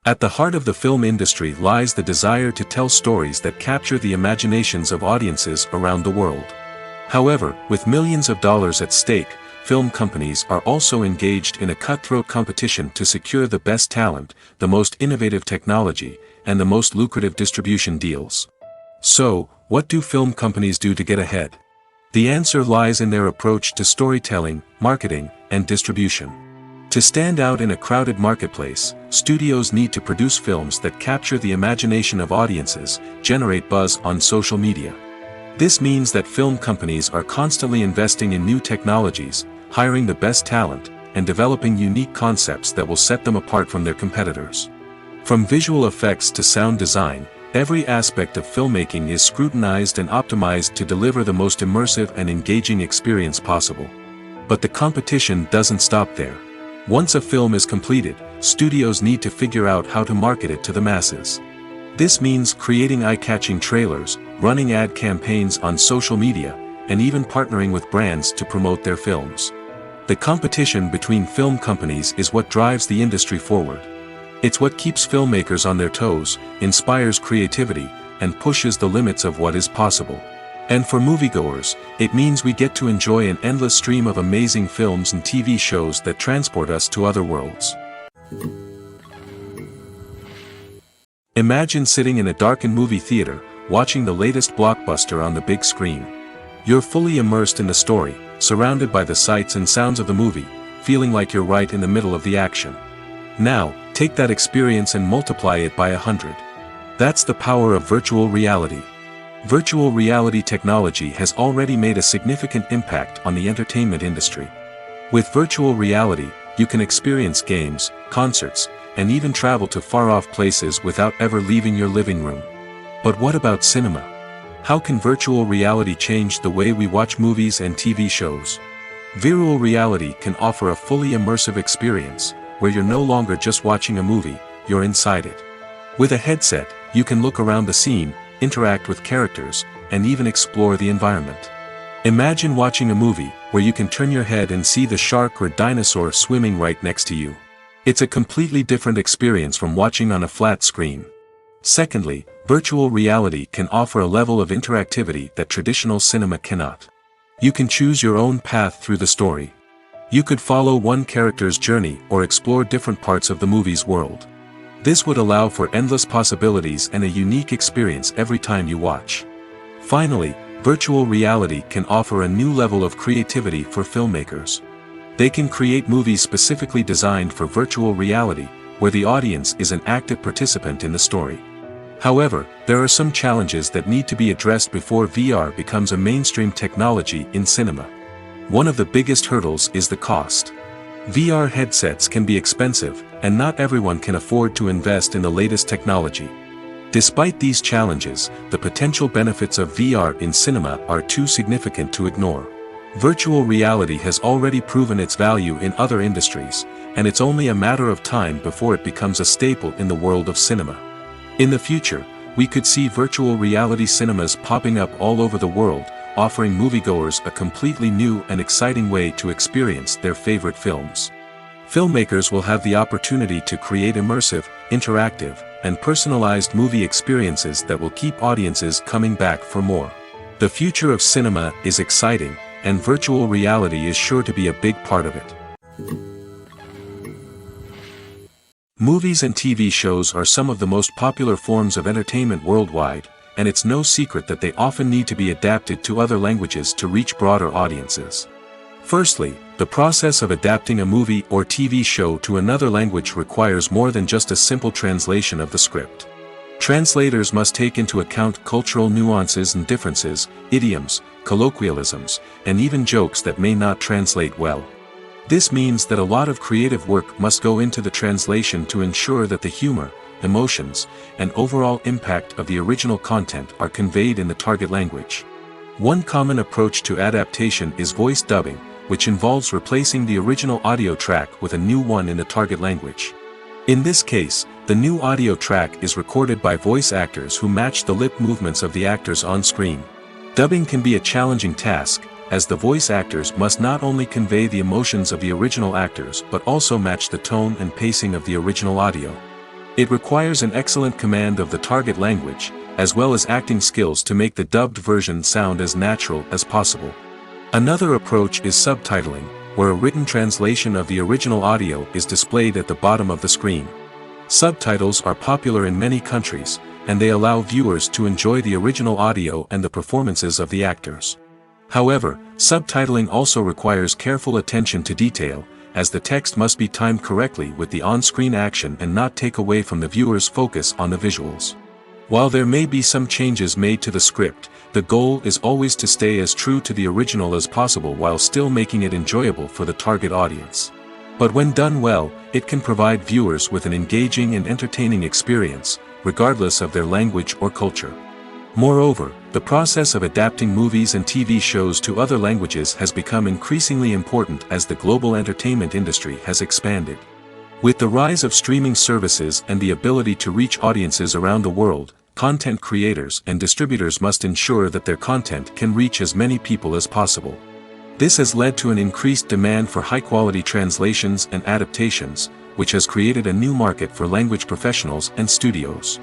At the heart of the film industry lies the desire to tell stories that capture the imaginations of audiences around the world. However, with millions of dollars at stake, film companies are also engaged in a cutthroat competition to secure the best talent, the most innovative technology, and the most lucrative distribution deals. So, what do film companies do to get ahead? The answer lies in their approach to storytelling, marketing, and distribution. To stand out in a crowded marketplace, studios need to produce films that capture the imagination of audiences, generate buzz on social media. This means that film companies are constantly investing in new technologies, hiring the best talent, and developing unique concepts that will set them apart from their competitors. From visual effects to sound design, every aspect of filmmaking is scrutinized and optimized to deliver the most immersive and engaging experience possible. But the competition doesn't stop there. Once a film is completed, studios need to figure out how to market it to the masses. This means creating eye-catching trailers, running ad campaigns on social media, and even partnering with brands to promote their films. The competition between film companies is what drives the industry forward. It's what keeps filmmakers on their toes, inspires creativity, and pushes the limits of what is possible. And for moviegoers, it means we get to enjoy an endless stream of amazing films and TV shows that transport us to other worlds. Imagine sitting in a darkened movie theater, watching the latest blockbuster on the big screen. You're fully immersed in the story, surrounded by the sights and sounds of the movie, feeling like you're right in the middle of the action. Now, take that experience and multiply it by 100. That's the power of virtual reality. Virtual reality technology has already made a significant impact on the entertainment industry. With virtual reality, you can experience games, concerts, and even travel to far-off places without ever leaving your living room. But what about cinema? How can virtual reality change the way we watch movies and TV shows? Virtual reality can offer a fully immersive experience, where you're no longer just watching a movie, you're inside it. With a headset, you can look around the scene, interact with characters, and even explore the environment. Imagine watching a movie where you can turn your head and see the shark or dinosaur swimming right next to you. It's a completely different experience from watching on a flat screen. Secondly, virtual reality can offer a level of interactivity that traditional cinema cannot. You can choose your own path through the story. You could follow one character's journey or explore different parts of the movie's world. This would allow for endless possibilities and a unique experience every time you watch. Finally, virtual reality can offer a new level of creativity for filmmakers. They can create movies specifically designed for virtual reality, where the audience is an active participant in the story. However, there are some challenges that need to be addressed before VR becomes a mainstream technology in cinema. One of the biggest hurdles is the cost. VR headsets can be expensive, and not everyone can afford to invest in the latest technology. Despite these challenges, the potential benefits of VR in cinema are too significant to ignore. Virtual reality has already proven its value in other industries, and it's only a matter of time before it becomes a staple in the world of cinema. In the future, we could see virtual reality cinemas popping up all over the world, offering moviegoers a completely new and exciting way to experience their favorite films. Filmmakers will have the opportunity to create immersive, interactive, and personalized movie experiences that will keep audiences coming back for more. The future of cinema is exciting, and virtual reality is sure to be a big part of it. Movies and TV shows are some of the most popular forms of entertainment worldwide, and it's no secret that they often need to be adapted to other languages to reach broader audiences. Firstly, the process of adapting a movie or TV show to another language requires more than just a simple translation of the script. Translators must take into account cultural nuances and differences, idioms, colloquialisms, and even jokes that may not translate well. This means that a lot of creative work must go into the translation to ensure that the humor, emotions, and overall impact of the original content are conveyed in the target language. One common approach to adaptation is voice dubbing, which involves replacing the original audio track with a new one in the target language. In this case, the new audio track is recorded by voice actors who match the lip movements of the actors on screen. Dubbing can be a challenging task, as the voice actors must not only convey the emotions of the original actors but also match the tone and pacing of the original audio. It requires an excellent command of the target language, as well as acting skills to make the dubbed version sound as natural as possible. Another approach is subtitling, where a written translation of the original audio is displayed at the bottom of the screen. Subtitles are popular in many countries, and they allow viewers to enjoy the original audio and the performances of the actors. However, subtitling also requires careful attention to detail, as the text must be timed correctly with the on-screen action and not take away from the viewer's focus on the visuals. While there may be some changes made to the script, the goal is always to stay as true to the original as possible while still making it enjoyable for the target audience. But when done well, it can provide viewers with an engaging and entertaining experience, regardless of their language or culture. Moreover, the process of adapting movies and TV shows to other languages has become increasingly important as the global entertainment industry has expanded. With the rise of streaming services and the ability to reach audiences around the world, content creators and distributors must ensure that their content can reach as many people as possible. This has led to an increased demand for high-quality translations and adaptations, which has created a new market for language professionals and studios.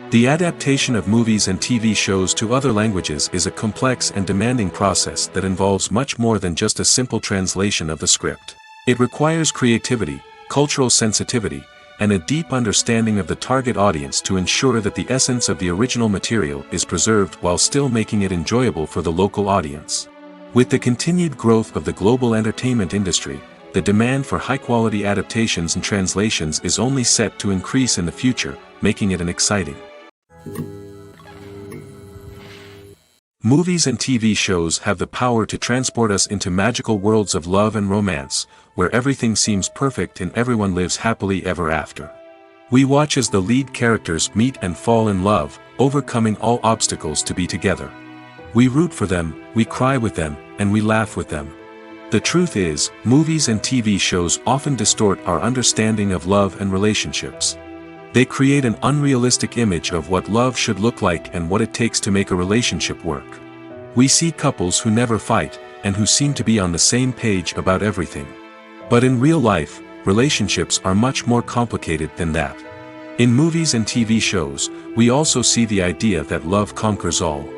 The adaptation of movies and TV shows to other languages is a complex and demanding process that involves much more than just a simple translation of the script. It requires creativity, cultural sensitivity, and a deep understanding of the target audience to ensure that the essence of the original material is preserved while still making it enjoyable for the local audience. With the continued growth of the global entertainment industry, the demand for high-quality adaptations and translations is only set to increase in the future, making it an exciting. Movies and TV shows have the power to transport us into magical worlds of love and romance, where everything seems perfect and everyone lives happily ever after. We watch as the lead characters meet and fall in love, overcoming all obstacles to be together. We root for them, we cry with them, and we laugh with them. The truth is, movies and TV shows often distort our understanding of love and relationships. They create an unrealistic image of what love should look like and what it takes to make a relationship work. We see couples who never fight, and who seem to be on the same page about everything. But in real life, relationships are much more complicated than that. In movies and TV shows, we also see the idea that love conquers all.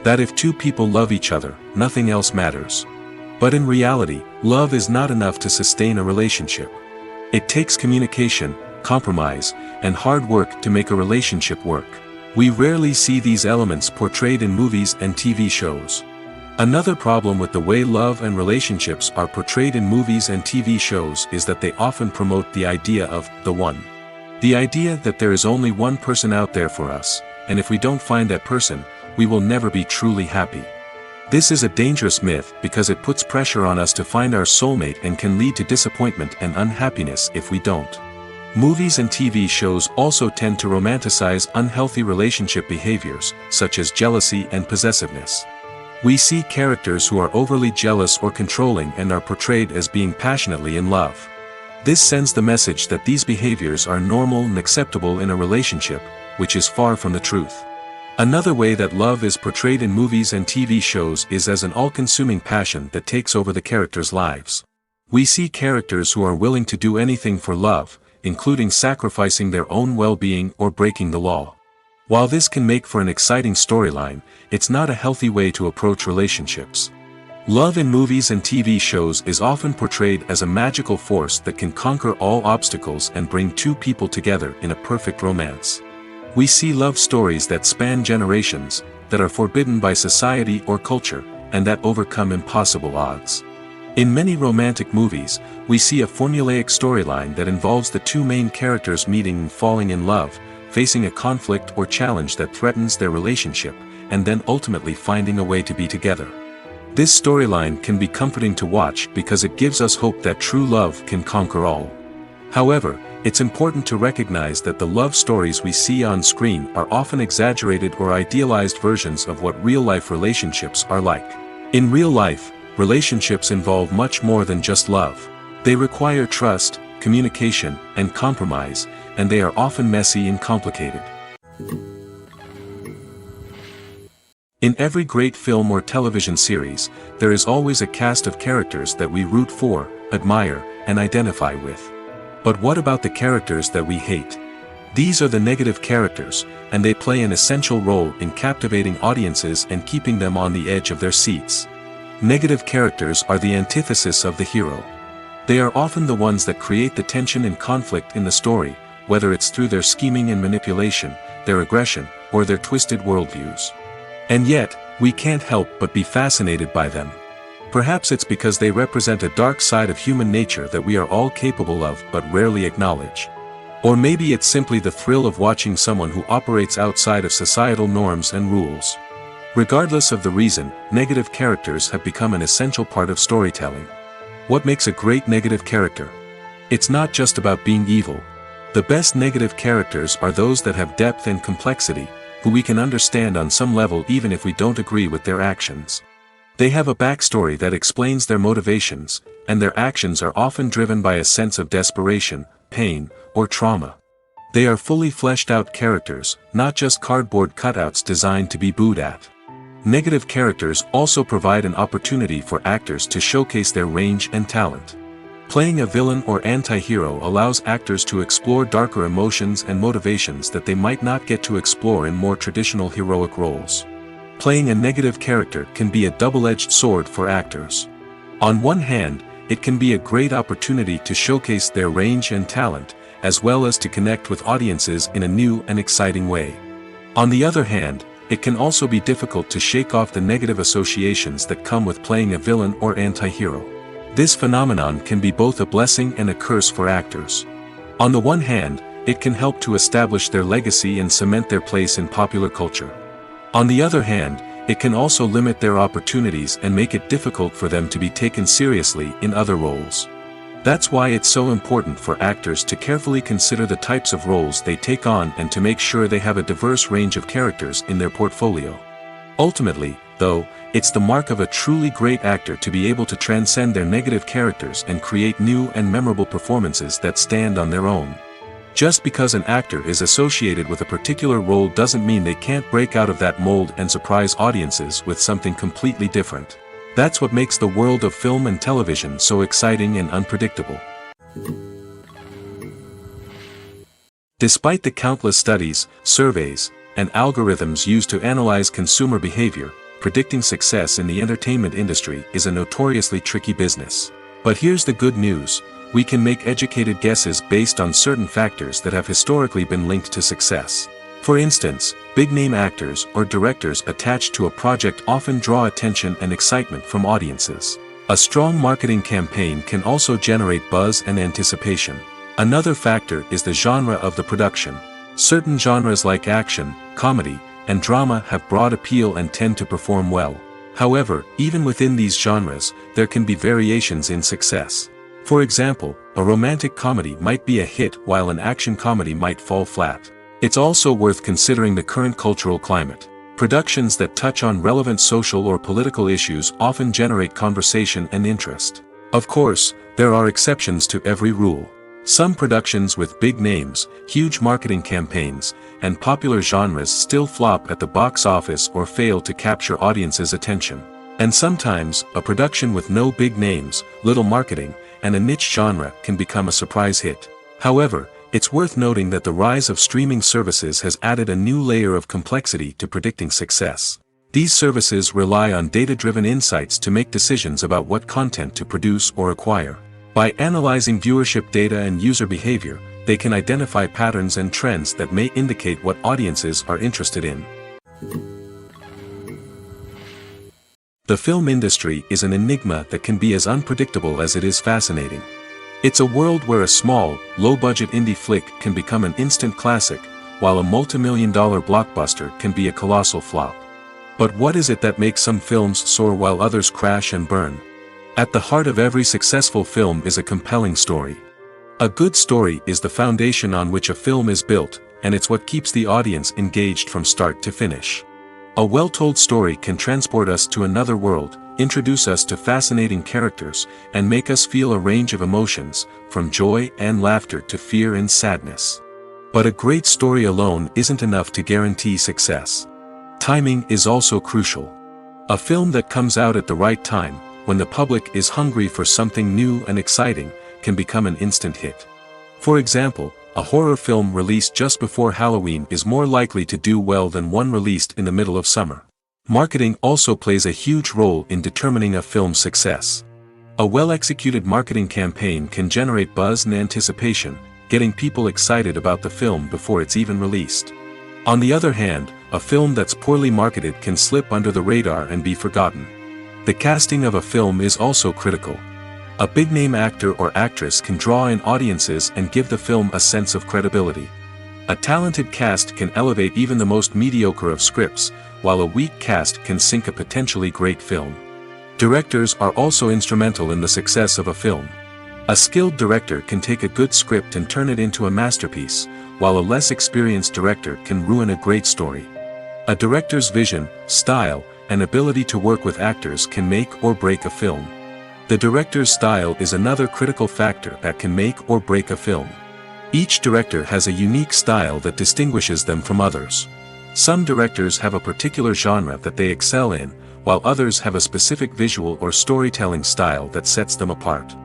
That if two people love each other, nothing else matters. But in reality, love is not enough to sustain a relationship. It takes communication, compromise, and hard work to make a relationship work. We rarely see these elements portrayed in movies and TV shows. Another problem with the way love and relationships are portrayed in movies and TV shows is that they often promote the idea of the one. The idea that there is only one person out there for us, and if we don't find that person, we will never be truly happy. This is a dangerous myth because it puts pressure on us to find our soulmate and can lead to disappointment and unhappiness if we don't. Movies and TV shows also tend to romanticize unhealthy relationship behaviors, such as jealousy and possessiveness. We see characters who are overly jealous or controlling and are portrayed as being passionately in love. This sends the message that these behaviors are normal and acceptable in a relationship, which is far from the truth. Another way that love is portrayed in movies and TV shows is as an all-consuming passion that takes over the characters' lives. We see characters who are willing to do anything for love, including sacrificing their own well-being or breaking the law. While this can make for an exciting storyline, it's not a healthy way to approach relationships. Love in movies and TV shows is often portrayed as a magical force that can conquer all obstacles and bring two people together in a perfect romance. We see love stories that span generations, that are forbidden by society or culture, and that overcome impossible odds. In many romantic movies, we see a formulaic storyline that involves the two main characters meeting and falling in love, facing a conflict or challenge that threatens their relationship, and then ultimately finding a way to be together. This storyline can be comforting to watch because it gives us hope that true love can conquer all. However, it's important to recognize that the love stories we see on screen are often exaggerated or idealized versions of what real-life relationships are like. In real life, relationships involve much more than just love. They require trust, communication, and compromise, and they are often messy and complicated. In every great film or television series, there is always a cast of characters that we root for, admire, and identify with. But what about the characters that we hate? These are the negative characters, and they play an essential role in captivating audiences and keeping them on the edge of their seats. Negative characters are the antithesis of the hero. They are often the ones that create the tension and conflict in the story, whether it's through their scheming and manipulation, their aggression, or their twisted worldviews. And yet, we can't help but be fascinated by them. Perhaps it's because they represent a dark side of human nature that we are all capable of but rarely acknowledge. Or maybe it's simply the thrill of watching someone who operates outside of societal norms and rules. Regardless of the reason, negative characters have become an essential part of storytelling. What makes a great negative character? It's not just about being evil. The best negative characters are those that have depth and complexity, who we can understand on some level even if we don't agree with their actions. They have a backstory that explains their motivations, and their actions are often driven by a sense of desperation, pain, or trauma. They are fully fleshed out characters, not just cardboard cutouts designed to be booed at. Negative characters also provide an opportunity for actors to showcase their range and talent. Playing a villain or anti-hero allows actors to explore darker emotions and motivations that they might not get to explore in more traditional heroic roles. Playing a negative character can be a double-edged sword for actors. On one hand, it can be a great opportunity to showcase their range and talent, as well as to connect with audiences in a new and exciting way. On the other hand, it can also be difficult to shake off the negative associations that come with playing a villain or anti-hero. This phenomenon can be both a blessing and a curse for actors. On the one hand, it can help to establish their legacy and cement their place in popular culture. On the other hand, it can also limit their opportunities and make it difficult for them to be taken seriously in other roles. That's why it's so important for actors to carefully consider the types of roles they take on and to make sure they have a diverse range of characters in their portfolio. Ultimately, though, it's the mark of a truly great actor to be able to transcend their negative characters and create new and memorable performances that stand on their own. Just because an actor is associated with a particular role doesn't mean they can't break out of that mold and surprise audiences with something completely different. That's what makes the world of film and television so exciting and unpredictable. Despite the countless studies, surveys, and algorithms used to analyze consumer behavior, predicting success in the entertainment industry is a notoriously tricky business. But here's the good news. We can make educated guesses based on certain factors that have historically been linked to success. For instance, big-name actors or directors attached to a project often draw attention and excitement from audiences. A strong marketing campaign can also generate buzz and anticipation. Another factor is the genre of the production. Certain genres like action, comedy, and drama have broad appeal and tend to perform well. However, even within these genres, there can be variations in success. For example, a romantic comedy might be a hit while an action comedy might fall flat. It's also worth considering the current cultural climate. Productions that touch on relevant social or political issues often generate conversation and interest. Of course, there are exceptions to every rule. Some productions with big names, huge marketing campaigns, and popular genres still flop at the box office or fail to capture audiences' attention. And sometimes, a production with no big names, little marketing, and a niche genre can become a surprise hit. However, it's worth noting that the rise of streaming services has added a new layer of complexity to predicting success. These services rely on data-driven insights to make decisions about what content to produce or acquire. By analyzing viewership data and user behavior, they can identify patterns and trends that may indicate what audiences are interested in. The film industry is an enigma that can be as unpredictable as it is fascinating. It's a world where a small, low-budget indie flick can become an instant classic, while a multi-million-dollar blockbuster can be a colossal flop. But what is it that makes some films soar while others crash and burn? At the heart of every successful film is a compelling story. A good story is the foundation on which a film is built, and it's what keeps the audience engaged from start to finish. A well-told story can transport us to another world, introduce us to fascinating characters, and make us feel a range of emotions, from joy and laughter to fear and sadness. But a great story alone isn't enough to guarantee success. Timing is also crucial. A film that comes out at the right time, when the public is hungry for something new and exciting, can become an instant hit. For example, a horror film released just before Halloween is more likely to do well than one released in the middle of summer. Marketing also plays a huge role in determining a film's success. A well-executed marketing campaign can generate buzz and anticipation, getting people excited about the film before it's even released. On the other hand, a film that's poorly marketed can slip under the radar and be forgotten. The casting of a film is also critical. A big-name actor or actress can draw in audiences and give the film a sense of credibility. A talented cast can elevate even the most mediocre of scripts, while a weak cast can sink a potentially great film. Directors are also instrumental in the success of a film. A skilled director can take a good script and turn it into a masterpiece, while a less experienced director can ruin a great story. A director's vision, style, and ability to work with actors can make or break a film. The director's style is another critical factor that can make or break a film. Each director has a unique style that distinguishes them from others. Some directors have a particular genre that they excel in, while others have a specific visual or storytelling style that sets them apart.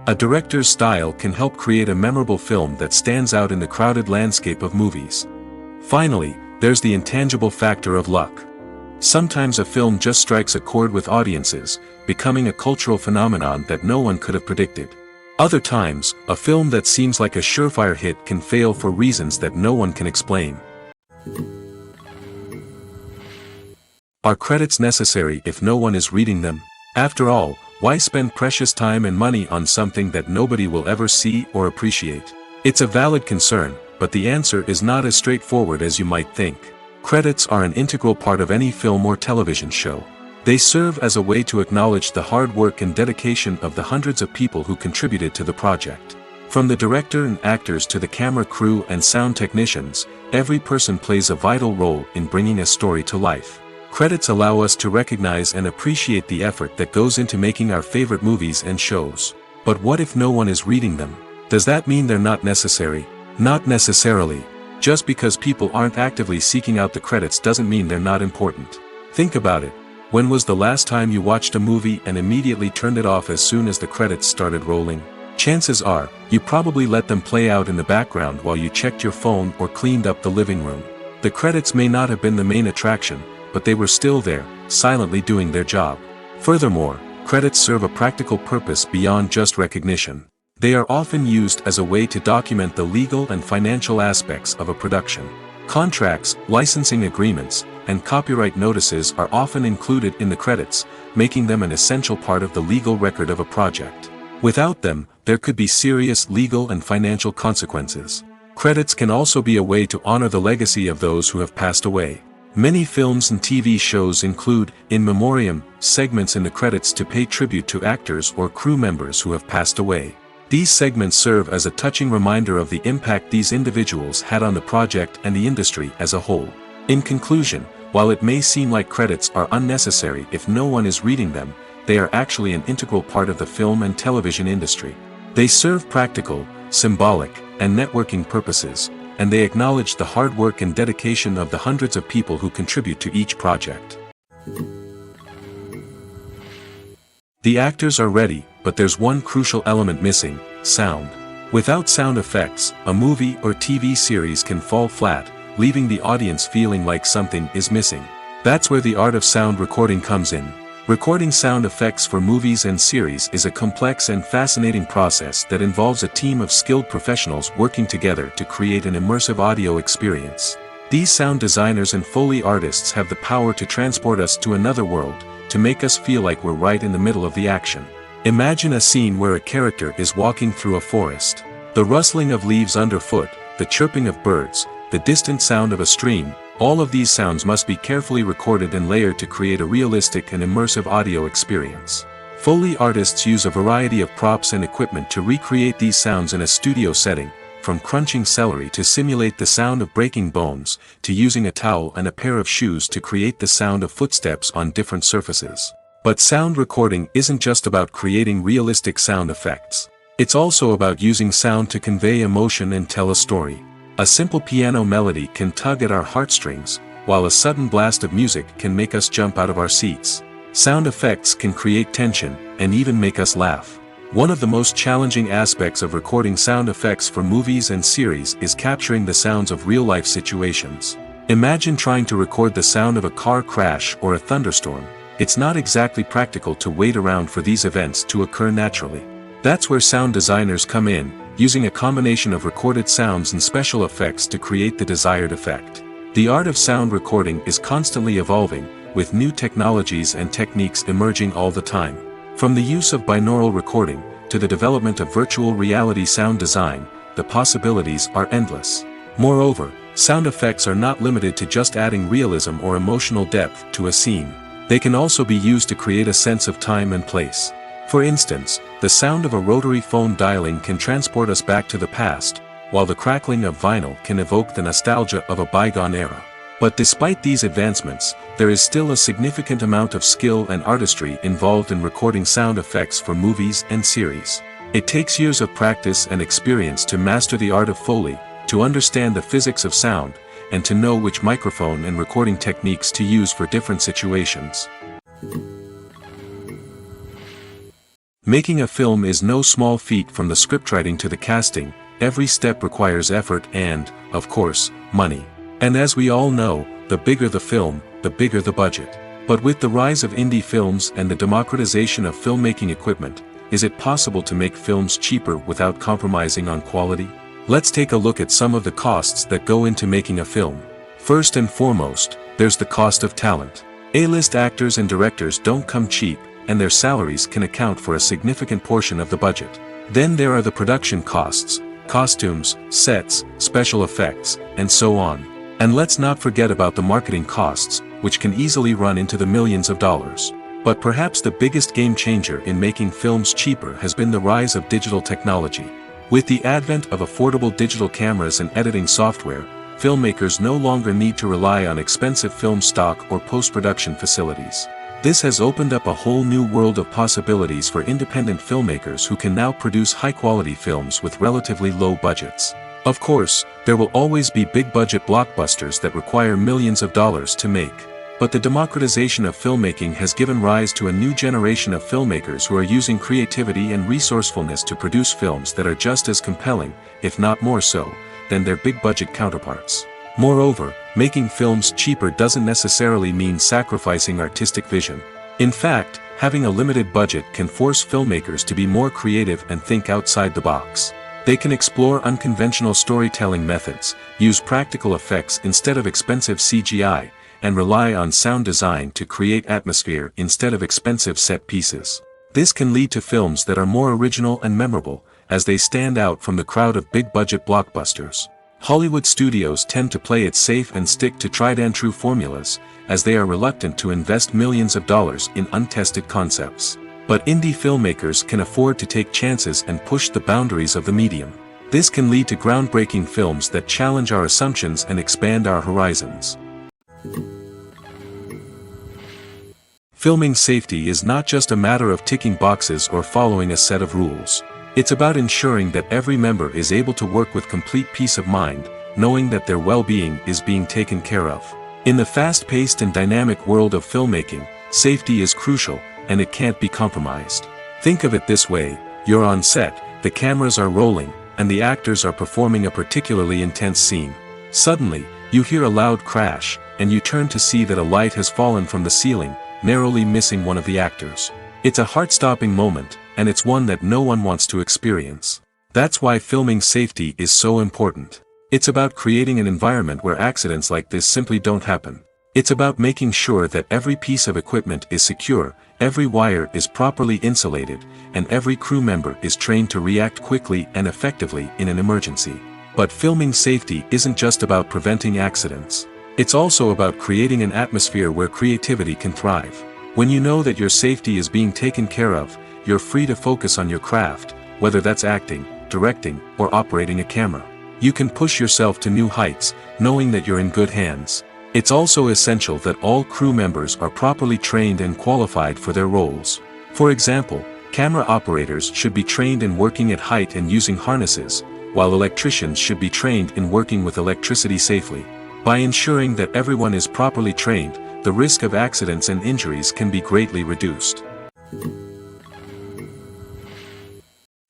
A director's style can help create a memorable film that stands out in the crowded landscape of movies. Finally, there's the intangible factor of luck. Sometimes a film just strikes a chord with audiences, becoming a cultural phenomenon that no one could have predicted. Other times, a film that seems like a surefire hit can fail for reasons that no one can explain. Are credits necessary if no one is reading them? After all, why spend precious time and money on something that nobody will ever see or appreciate? It's a valid concern, but the answer is not as straightforward as you might think. Credits are an integral part of any film or television show. They serve as a way to acknowledge the hard work and dedication of the hundreds of people who contributed to the project. From the director and actors to the camera crew and sound technicians, every person plays a vital role in bringing a story to life. Credits allow us to recognize and appreciate the effort that goes into making our favorite movies and shows. But what if no one is reading them? Does that mean they're not necessary? Not necessarily. Just because people aren't actively seeking out the credits doesn't mean they're not important. Think about it. When was the last time you watched a movie and immediately turned it off as soon as the credits started rolling? Chances are, you probably let them play out in the background while you checked your phone or cleaned up the living room. The credits may not have been the main attraction, but they were still there, silently doing their job. Furthermore, credits serve a practical purpose beyond just recognition. They are often used as a way to document the legal and financial aspects of a production. Contracts, licensing agreements, and copyright notices are often included in the credits, making them an essential part of the legal record of a project. Without them, there could be serious legal and financial consequences. Credits can also be a way to honor the legacy of those who have passed away. Many films and TV shows include, in memoriam, segments in the credits to pay tribute to actors or crew members who have passed away. These segments serve as a touching reminder of the impact these individuals had on the project and the industry as a whole. In conclusion, while it may seem like credits are unnecessary if no one is reading them, they are actually an integral part of the film and television industry. They serve practical, symbolic, and networking purposes, and they acknowledge the hard work and dedication of the hundreds of people who contribute to each project. The actors are ready, but there's one crucial element missing: sound. Without sound effects, a movie or TV series can fall flat, leaving the audience feeling like something is missing. That's where the art of sound recording comes in. Recording sound effects for movies and series is a complex and fascinating process that involves a team of skilled professionals working together to create an immersive audio experience. These sound designers and Foley artists have the power to transport us to another world, to make us feel like we're right in the middle of the action. Imagine a scene where a character is walking through a forest. The rustling of leaves underfoot, the chirping of birds, the distant sound of a stream, all of these sounds must be carefully recorded and layered to create a realistic and immersive audio experience. Foley artists use a variety of props and equipment to recreate these sounds in a studio setting, from crunching celery to simulate the sound of breaking bones, to using a towel and a pair of shoes to create the sound of footsteps on different surfaces. But sound recording isn't just about creating realistic sound effects. It's also about using sound to convey emotion and tell a story. A simple piano melody can tug at our heartstrings, while a sudden blast of music can make us jump out of our seats. Sound effects can create tension, and even make us laugh. One of the most challenging aspects of recording sound effects for movies and series is capturing the sounds of real-life situations. Imagine trying to record the sound of a car crash or a thunderstorm. It's not exactly practical to wait around for these events to occur naturally. That's where sound designers come in, using a combination of recorded sounds and special effects to create the desired effect. The art of sound recording is constantly evolving, with new technologies and techniques emerging all the time. From the use of binaural recording, to the development of virtual reality sound design, the possibilities are endless. Moreover, sound effects are not limited to just adding realism or emotional depth to a scene. They can also be used to create a sense of time and place. For instance, the sound of a rotary phone dialing can transport us back to the past, while the crackling of vinyl can evoke the nostalgia of a bygone era. But despite these advancements, there is still a significant amount of skill and artistry involved in recording sound effects for movies and series. It takes years of practice and experience to master the art of Foley, to understand the physics of sound, and to know which microphone and recording techniques to use for different situations. Making a film is no small feat. From the scriptwriting to the casting, every step requires effort and, of course, money. And as we all know, the bigger the film, the bigger the budget. But with the rise of indie films and the democratization of filmmaking equipment, is it possible to make films cheaper without compromising on quality? Let's take a look at some of the costs that go into making a film. First and foremost, there's the cost of talent. A-list actors and directors don't come cheap, and their salaries can account for a significant portion of the budget. Then there are the production costs, costumes, sets, special effects, and so on. And let's not forget about the marketing costs, which can easily run into the millions of dollars. But perhaps the biggest game changer in making films cheaper has been the rise of digital technology. With the advent of affordable digital cameras and editing software, filmmakers no longer need to rely on expensive film stock or post-production facilities. This has opened up a whole new world of possibilities for independent filmmakers who can now produce high-quality films with relatively low budgets. Of course, there will always be big-budget blockbusters that require millions of dollars to make. But the democratization of filmmaking has given rise to a new generation of filmmakers who are using creativity and resourcefulness to produce films that are just as compelling, if not more so, than their big-budget counterparts. Moreover, making films cheaper doesn't necessarily mean sacrificing artistic vision. In fact, having a limited budget can force filmmakers to be more creative and think outside the box. They can explore unconventional storytelling methods, use practical effects instead of expensive CGI, and rely on sound design to create atmosphere instead of expensive set pieces. This can lead to films that are more original and memorable, as they stand out from the crowd of big-budget blockbusters. Hollywood studios tend to play it safe and stick to tried-and-true formulas, as they are reluctant to invest millions of dollars in untested concepts. But indie filmmakers can afford to take chances and push the boundaries of the medium. This can lead to groundbreaking films that challenge our assumptions and expand our horizons. Filming safety is not just a matter of ticking boxes or following a set of rules. It's about ensuring that every member is able to work with complete peace of mind, knowing that their well-being is being taken care of. In the fast-paced and dynamic world of filmmaking, safety is crucial, and it can't be compromised. Think of it this way: you're on set, the cameras are rolling, and the actors are performing a particularly intense scene. Suddenly, you hear a loud crash, and you turn to see that a light has fallen from the ceiling, narrowly missing one of the actors. It's a heart-stopping moment, and it's one that no one wants to experience. That's why filming safety is so important. It's about creating an environment where accidents like this simply don't happen. It's about making sure that every piece of equipment is secure, every wire is properly insulated, and every crew member is trained to react quickly and effectively in an emergency. But filming safety isn't just about preventing accidents. It's also about creating an atmosphere where creativity can thrive. When you know that your safety is being taken care of, you're free to focus on your craft, whether that's acting, directing, or operating a camera. You can push yourself to new heights, knowing that you're in good hands. It's also essential that all crew members are properly trained and qualified for their roles. For example, camera operators should be trained in working at height and using harnesses, while electricians should be trained in working with electricity safely. By ensuring that everyone is properly trained, the risk of accidents and injuries can be greatly reduced.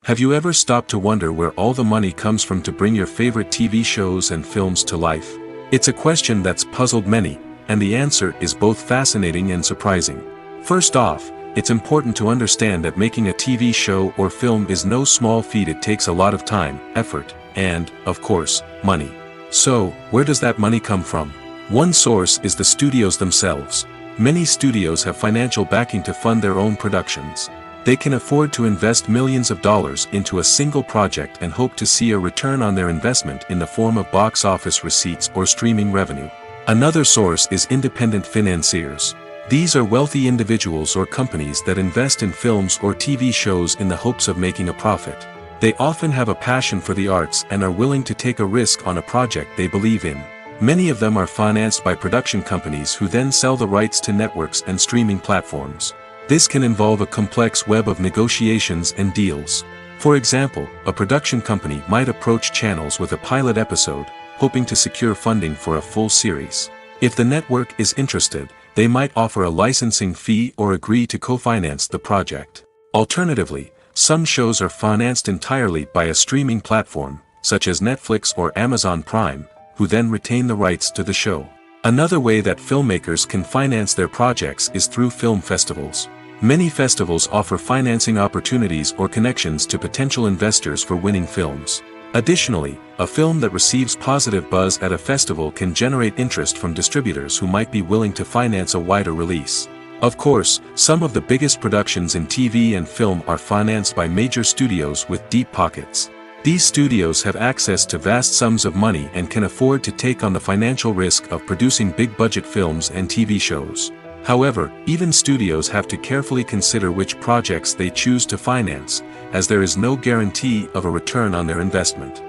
Have you ever stopped to wonder where all the money comes from to bring your favorite TV shows and films to life? It's a question that's puzzled many, and the answer is both fascinating and surprising. First off, it's important to understand that making a TV show or film is no small feat. It takes a lot of time, effort, and, of course, money. So, where does that money come from? One source is the studios themselves. Many studios have financial backing to fund their own productions. They can afford to invest millions of dollars into a single project and hope to see a return on their investment in the form of box office receipts or streaming revenue. Another source is independent financiers. These are wealthy individuals or companies that invest in films or TV shows in the hopes of making a profit. They often have a passion for the arts and are willing to take a risk on a project they believe in. Many of them are financed by production companies who then sell the rights to networks and streaming platforms. This can involve a complex web of negotiations and deals. For example, a production company might approach channels with a pilot episode, hoping to secure funding for a full series. If the network is interested, they might offer a licensing fee or agree to co-finance the project. Alternatively, some shows are financed entirely by a streaming platform, such as Netflix or Amazon Prime, who then retain the rights to the show. Another way that filmmakers can finance their projects is through film festivals. Many festivals offer financing opportunities or connections to potential investors for winning films. Additionally, a film that receives positive buzz at a festival can generate interest from distributors who might be willing to finance a wider release. Of course, some of the biggest productions in TV and film are financed by major studios with deep pockets. These studios have access to vast sums of money and can afford to take on the financial risk of producing big-budget films and TV shows. However, even studios have to carefully consider which projects they choose to finance, as there is no guarantee of a return on their investment.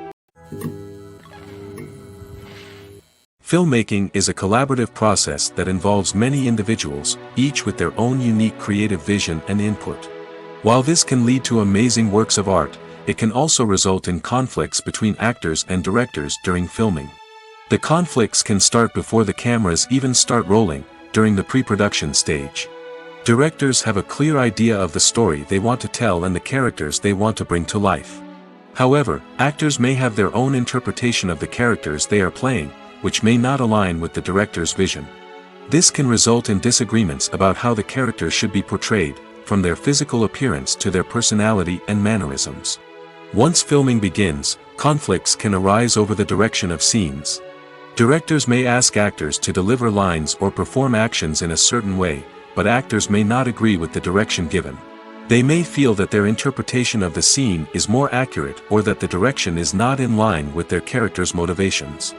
Filmmaking is a collaborative process that involves many individuals, each with their own unique creative vision and input. While this can lead to amazing works of art, it can also result in conflicts between actors and directors during filming. The conflicts can start before the cameras even start rolling, during the pre-production stage. Directors have a clear idea of the story they want to tell and the characters they want to bring to life. However, actors may have their own interpretation of the characters they are playing, which may not align with the director's vision. This can result in disagreements about how the characters should be portrayed, from their physical appearance to their personality and mannerisms. Once filming begins, conflicts can arise over the direction of scenes. Directors may ask actors to deliver lines or perform actions in a certain way, but actors may not agree with the direction given. They may feel that their interpretation of the scene is more accurate or that the direction is not in line with their character's motivations.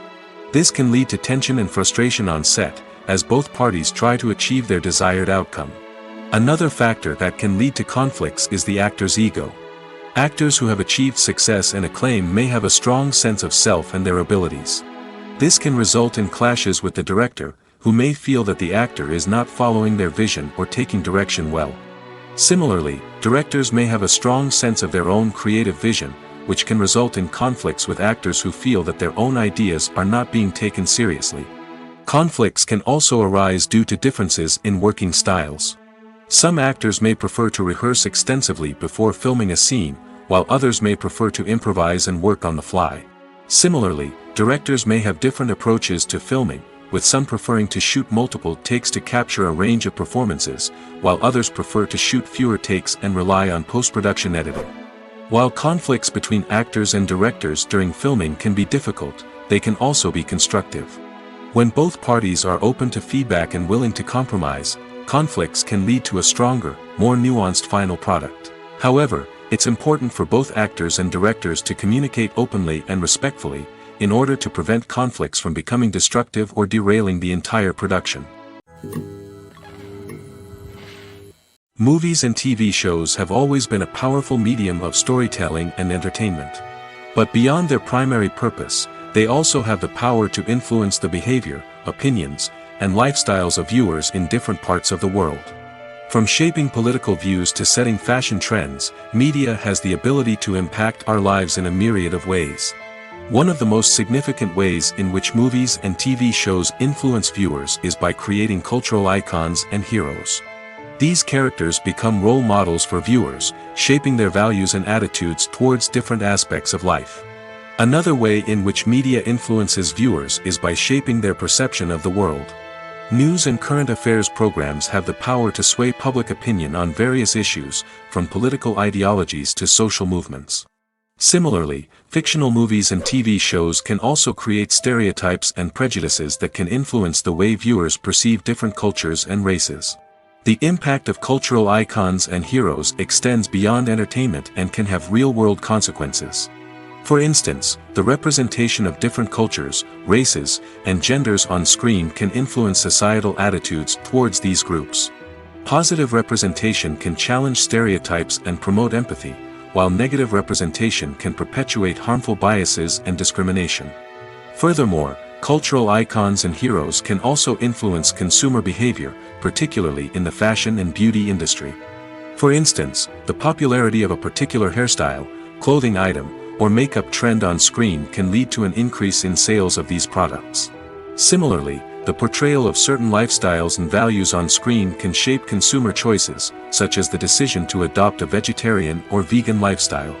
This can lead to tension and frustration on set, as both parties try to achieve their desired outcome. Another factor that can lead to conflicts is the actor's ego. Actors who have achieved success and acclaim may have a strong sense of self and their abilities. This can result in clashes with the director, who may feel that the actor is not following their vision or taking direction well. Similarly, directors may have a strong sense of their own creative vision, which can result in conflicts with actors who feel that their own ideas are not being taken seriously. Conflicts can also arise due to differences in working styles. Some actors may prefer to rehearse extensively before filming a scene, while others may prefer to improvise and work on the fly. Similarly, directors may have different approaches to filming, with some preferring to shoot multiple takes to capture a range of performances, while others prefer to shoot fewer takes and rely on post-production editing. While conflicts between actors and directors during filming can be difficult, they can also be constructive. When both parties are open to feedback and willing to compromise, conflicts can lead to a stronger, more nuanced final product. However, it's important for both actors and directors to communicate openly and respectfully, in order to prevent conflicts from becoming destructive or derailing the entire production. Movies and TV shows have always been a powerful medium of storytelling and entertainment. But beyond their primary purpose, they also have the power to influence the behavior, opinions, and lifestyles of viewers in different parts of the world. From shaping political views to setting fashion trends, media has the ability to impact our lives in a myriad of ways. One of the most significant ways in which movies and TV shows influence viewers is by creating cultural icons and heroes. These characters become role models for viewers, shaping their values and attitudes towards different aspects of life. Another way in which media influences viewers is by shaping their perception of the world. News and current affairs programs have the power to sway public opinion on various issues, from political ideologies to social movements. Similarly, fictional movies and TV shows can also create stereotypes and prejudices that can influence the way viewers perceive different cultures and races. The impact of cultural icons and heroes extends beyond entertainment and can have real-world consequences. For instance, the representation of different cultures, races, and genders on screen can influence societal attitudes towards these groups. Positive representation can challenge stereotypes and promote empathy, while negative representation can perpetuate harmful biases and discrimination. Furthermore, cultural icons and heroes can also influence consumer behavior, particularly in the fashion and beauty industry. For instance, the popularity of a particular hairstyle, clothing item, or makeup trend on screen can lead to an increase in sales of these products. Similarly, the portrayal of certain lifestyles and values on screen can shape consumer choices, such as the decision to adopt a vegetarian or vegan lifestyle.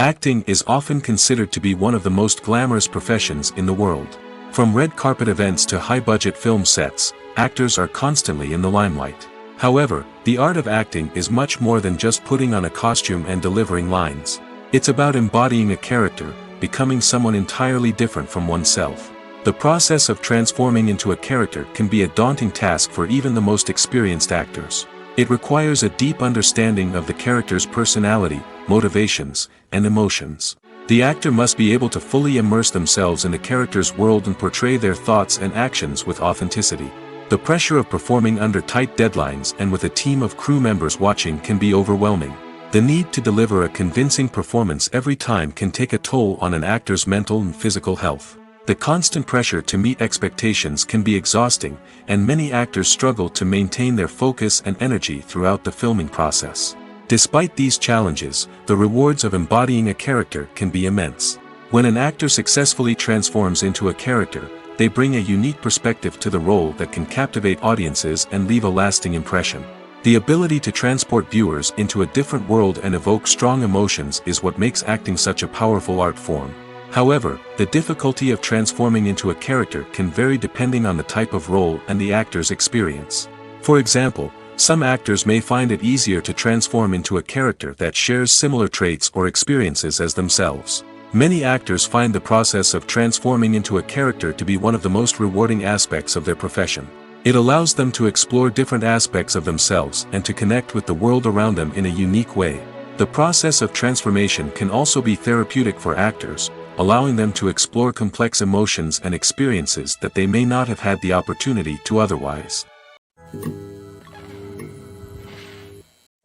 Acting is often considered to be one of the most glamorous professions in the world. From red carpet events to high-budget film sets, actors are constantly in the limelight. However, the art of acting is much more than just putting on a costume and delivering lines. It's about embodying a character, becoming someone entirely different from oneself. The process of transforming into a character can be a daunting task for even the most experienced actors. It requires a deep understanding of the character's personality, motivations, and emotions. The actor must be able to fully immerse themselves in the character's world and portray their thoughts and actions with authenticity. The pressure of performing under tight deadlines and with a team of crew members watching can be overwhelming. The need to deliver a convincing performance every time can take a toll on an actor's mental and physical health. The constant pressure to meet expectations can be exhausting, and many actors struggle to maintain their focus and energy throughout the filming process. Despite these challenges, the rewards of embodying a character can be immense. When an actor successfully transforms into a character, they bring a unique perspective to the role that can captivate audiences and leave a lasting impression. The ability to transport viewers into a different world and evoke strong emotions is what makes acting such a powerful art form. However, the difficulty of transforming into a character can vary depending on the type of role and the actor's experience. For example, some actors may find it easier to transform into a character that shares similar traits or experiences as themselves. Many actors find the process of transforming into a character to be one of the most rewarding aspects of their profession. It allows them to explore different aspects of themselves and to connect with the world around them in a unique way. The process of transformation can also be therapeutic for actors, allowing them to explore complex emotions and experiences that they may not have had the opportunity to otherwise.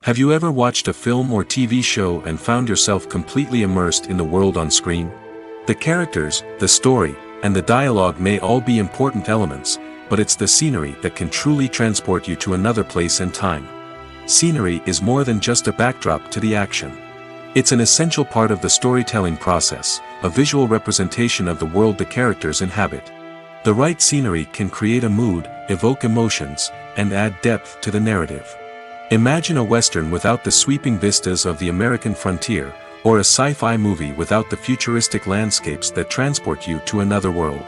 Have you ever watched a film or TV show and found yourself completely immersed in the world on screen? The characters, the story, and the dialogue may all be important elements, but it's the scenery that can truly transport you to another place and time. Scenery is more than just a backdrop to the action. It's an essential part of the storytelling process, a visual representation of the world the characters inhabit. The right scenery can create a mood, evoke emotions, and add depth to the narrative. Imagine a Western without the sweeping vistas of the American frontier, or a sci-fi movie without the futuristic landscapes that transport you to another world.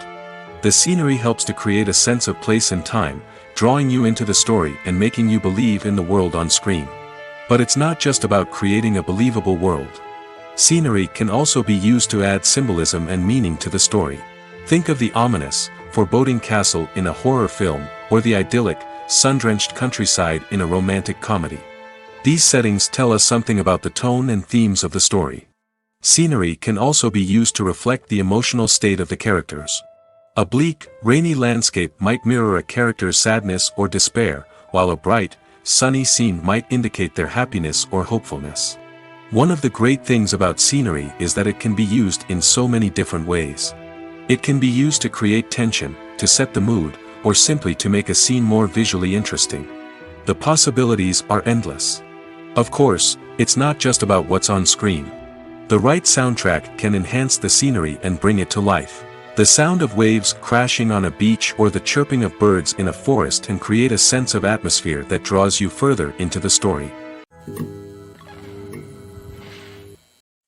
The scenery helps to create a sense of place and time, drawing you into the story and making you believe in the world on screen. But it's not just about creating a believable world. Scenery can also be used to add symbolism and meaning to the story. Think of the ominous, foreboding castle in a horror film, or the idyllic, sun-drenched countryside in a romantic comedy. These settings tell us something about the tone and themes of the story. Scenery can also be used to reflect the emotional state of the characters. A bleak, rainy landscape might mirror a character's sadness or despair, while a bright, sunny scene might indicate their happiness or hopefulness. One of the great things about scenery is that it can be used in so many different ways. It can be used to create tension, to set the mood, or simply to make a scene more visually interesting. The possibilities are endless. Of course, it's not just about what's on screen. The right soundtrack can enhance the scenery and bring it to life. The sound of waves crashing on a beach or the chirping of birds in a forest can create a sense of atmosphere that draws you further into the story.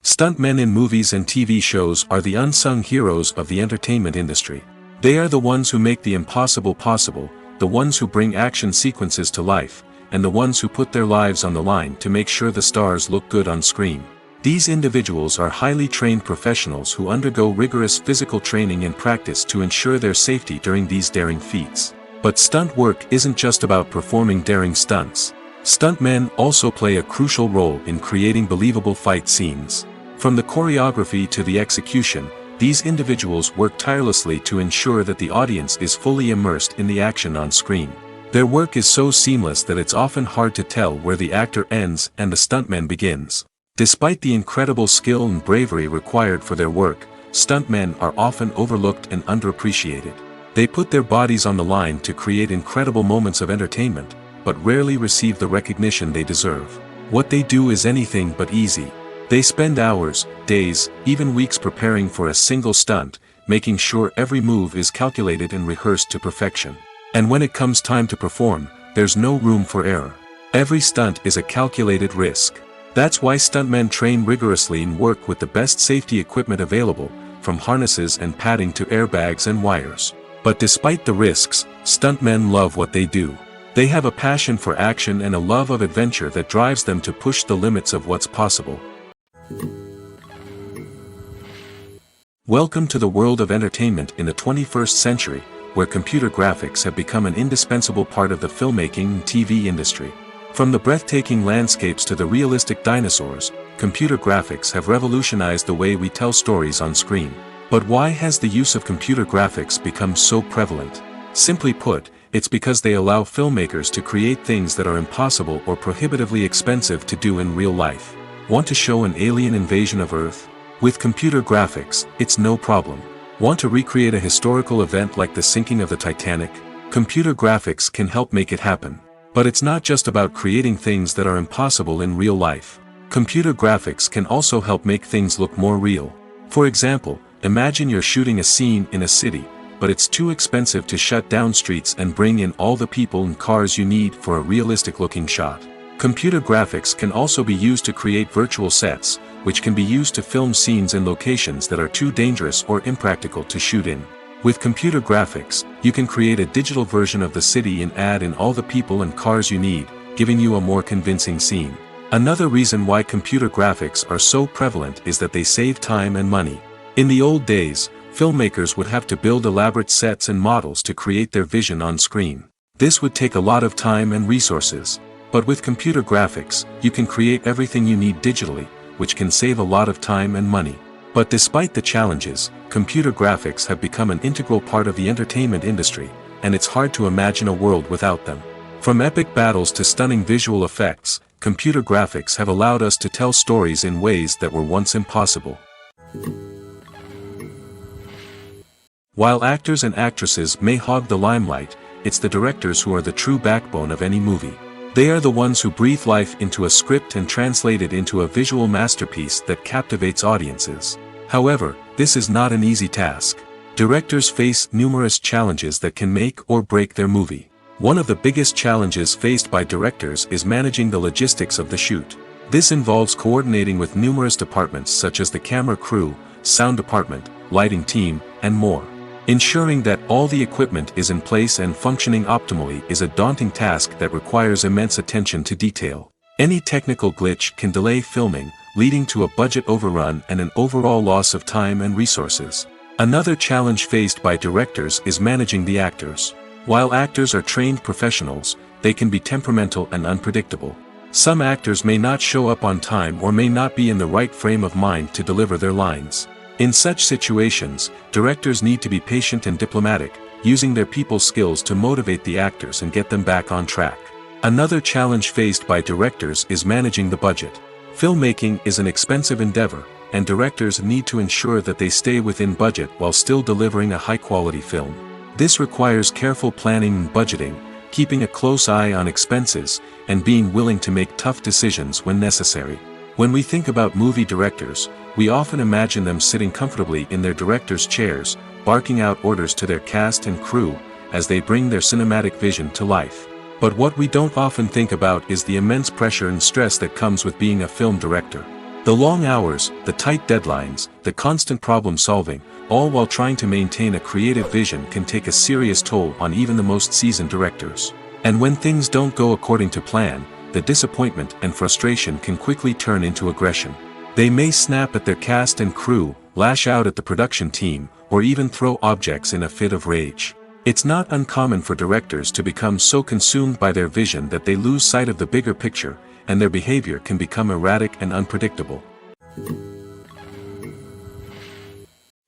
Stuntmen in movies and TV shows are the unsung heroes of the entertainment industry. They are the ones who make the impossible possible, the ones who bring action sequences to life, and the ones who put their lives on the line to make sure the stars look good on screen. These individuals are highly trained professionals who undergo rigorous physical training and practice to ensure their safety during these daring feats. But stunt work isn't just about performing daring stunts. Stuntmen also play a crucial role in creating believable fight scenes. From the choreography to the execution, these individuals work tirelessly to ensure that the audience is fully immersed in the action on screen. Their work is so seamless that it's often hard to tell where the actor ends and the stuntman begins. Despite the incredible skill and bravery required for their work, stuntmen are often overlooked and underappreciated. They put their bodies on the line to create incredible moments of entertainment, but rarely receive the recognition they deserve. What they do is anything but easy. They spend hours, days, even weeks preparing for a single stunt, making sure every move is calculated and rehearsed to perfection. And when it comes time to perform, there's no room for error. Every stunt is a calculated risk. That's why stuntmen train rigorously and work with the best safety equipment available, from harnesses and padding to airbags and wires. But despite the risks, stuntmen love what they do. They have a passion for action and a love of adventure that drives them to push the limits of what's possible. Welcome to the world of entertainment in the 21st century, where computer graphics have become an indispensable part of the filmmaking and TV industry. From the breathtaking landscapes to the realistic dinosaurs, computer graphics have revolutionized the way we tell stories on screen. But why has the use of computer graphics become so prevalent? Simply put, it's because they allow filmmakers to create things that are impossible or prohibitively expensive to do in real life. Want to show an alien invasion of Earth? With computer graphics, it's no problem. Want to recreate a historical event like the sinking of the Titanic? Computer graphics can help make it happen. But it's not just about creating things that are impossible in real life. Computer graphics can also help make things look more real. For example, imagine you're shooting a scene in a city, but it's too expensive to shut down streets and bring in all the people and cars you need for a realistic-looking shot. Computer graphics can also be used to create virtual sets, which can be used to film scenes in locations that are too dangerous or impractical to shoot in. With computer graphics, you can create a digital version of the city and add in all the people and cars you need, giving you a more convincing scene. Another reason why computer graphics are so prevalent is that they save time and money. In the old days, filmmakers would have to build elaborate sets and models to create their vision on screen. This would take a lot of time and resources. But with computer graphics, you can create everything you need digitally, which can save a lot of time and money. But despite the challenges, computer graphics have become an integral part of the entertainment industry, and it's hard to imagine a world without them. From epic battles to stunning visual effects, computer graphics have allowed us to tell stories in ways that were once impossible. While actors and actresses may hog the limelight, it's the directors who are the true backbone of any movie. They are the ones who breathe life into a script and translate it into a visual masterpiece that captivates audiences. However, this is not an easy task. Directors face numerous challenges that can make or break their movie. One of the biggest challenges faced by directors is managing the logistics of the shoot. This involves coordinating with numerous departments such as the camera crew, sound department, lighting team, and more. Ensuring that all the equipment is in place and functioning optimally is a daunting task that requires immense attention to detail. Any technical glitch can delay filming, leading to a budget overrun and an overall loss of time and resources. Another challenge faced by directors is managing the actors. While actors are trained professionals, they can be temperamental and unpredictable. Some actors may not show up on time or may not be in the right frame of mind to deliver their lines. In such situations, directors need to be patient and diplomatic, using their people skills to motivate the actors and get them back on track. Another challenge faced by directors is managing the budget. Filmmaking is an expensive endeavor, and directors need to ensure that they stay within budget while still delivering a high-quality film. This requires careful planning and budgeting, keeping a close eye on expenses, and being willing to make tough decisions when necessary. When we think about movie directors, we often imagine them sitting comfortably in their director's chairs, barking out orders to their cast and crew, as they bring their cinematic vision to life. But what we don't often think about is the immense pressure and stress that comes with being a film director. The long hours, the tight deadlines, the constant problem solving, all while trying to maintain a creative vision can take a serious toll on even the most seasoned directors. And when things don't go according to plan, the disappointment and frustration can quickly turn into aggression. They may snap at their cast and crew, lash out at the production team, or even throw objects in a fit of rage. It's not uncommon for directors to become so consumed by their vision that they lose sight of the bigger picture, and their behavior can become erratic and unpredictable.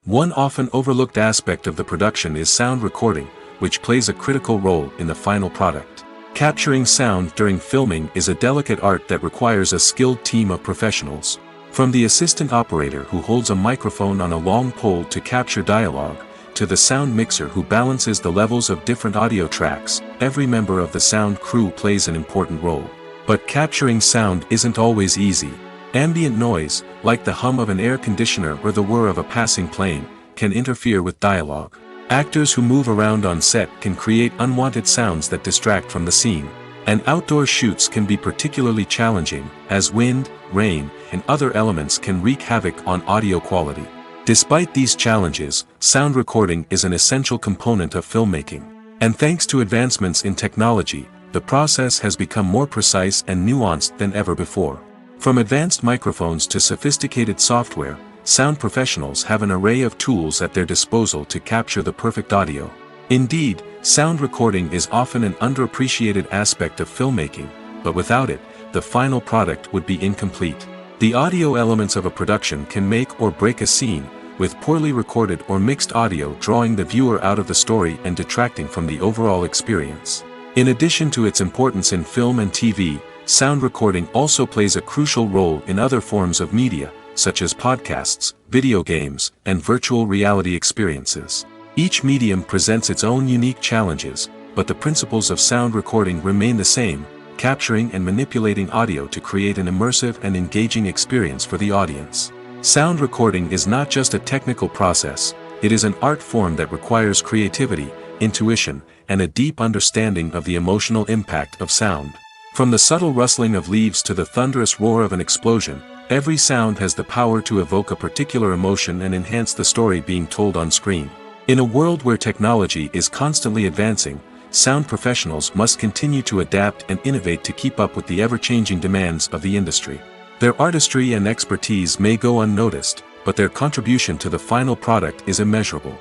One often overlooked aspect of the production is sound recording, which plays a critical role in the final product. Capturing sound during filming is a delicate art that requires a skilled team of professionals. From the assistant operator who holds a microphone on a long pole to capture dialogue, to the sound mixer who balances the levels of different audio tracks, every member of the sound crew plays an important role. But capturing sound isn't always easy. Ambient noise, like the hum of an air conditioner or the whir of a passing plane, can interfere with dialogue. Actors who move around on set can create unwanted sounds that distract from the scene. And outdoor shoots can be particularly challenging, as wind, rain, and other elements can wreak havoc on audio quality. Despite these challenges, sound recording is an essential component of filmmaking. And thanks to advancements in technology, the process has become more precise and nuanced than ever before. From advanced microphones to sophisticated software, sound professionals have an array of tools at their disposal to capture the perfect audio. Indeed, sound recording is often an underappreciated aspect of filmmaking, but without it, the final product would be incomplete. The audio elements of a production can make or break a scene, with poorly recorded or mixed audio drawing the viewer out of the story and detracting from the overall experience. In addition to its importance in film and TV, sound recording also plays a crucial role in other forms of media, such as podcasts, video games, and virtual reality experiences. Each medium presents its own unique challenges, but the principles of sound recording remain the same, capturing and manipulating audio to create an immersive and engaging experience for the audience. Sound recording is not just a technical process, it is an art form that requires creativity, intuition, and a deep understanding of the emotional impact of sound. From the subtle rustling of leaves to the thunderous roar of an explosion, every sound has the power to evoke a particular emotion and enhance the story being told on screen. In a world where technology is constantly advancing, sound professionals must continue to adapt and innovate to keep up with the ever-changing demands of the industry. Their artistry and expertise may go unnoticed, but their contribution to the final product is immeasurable.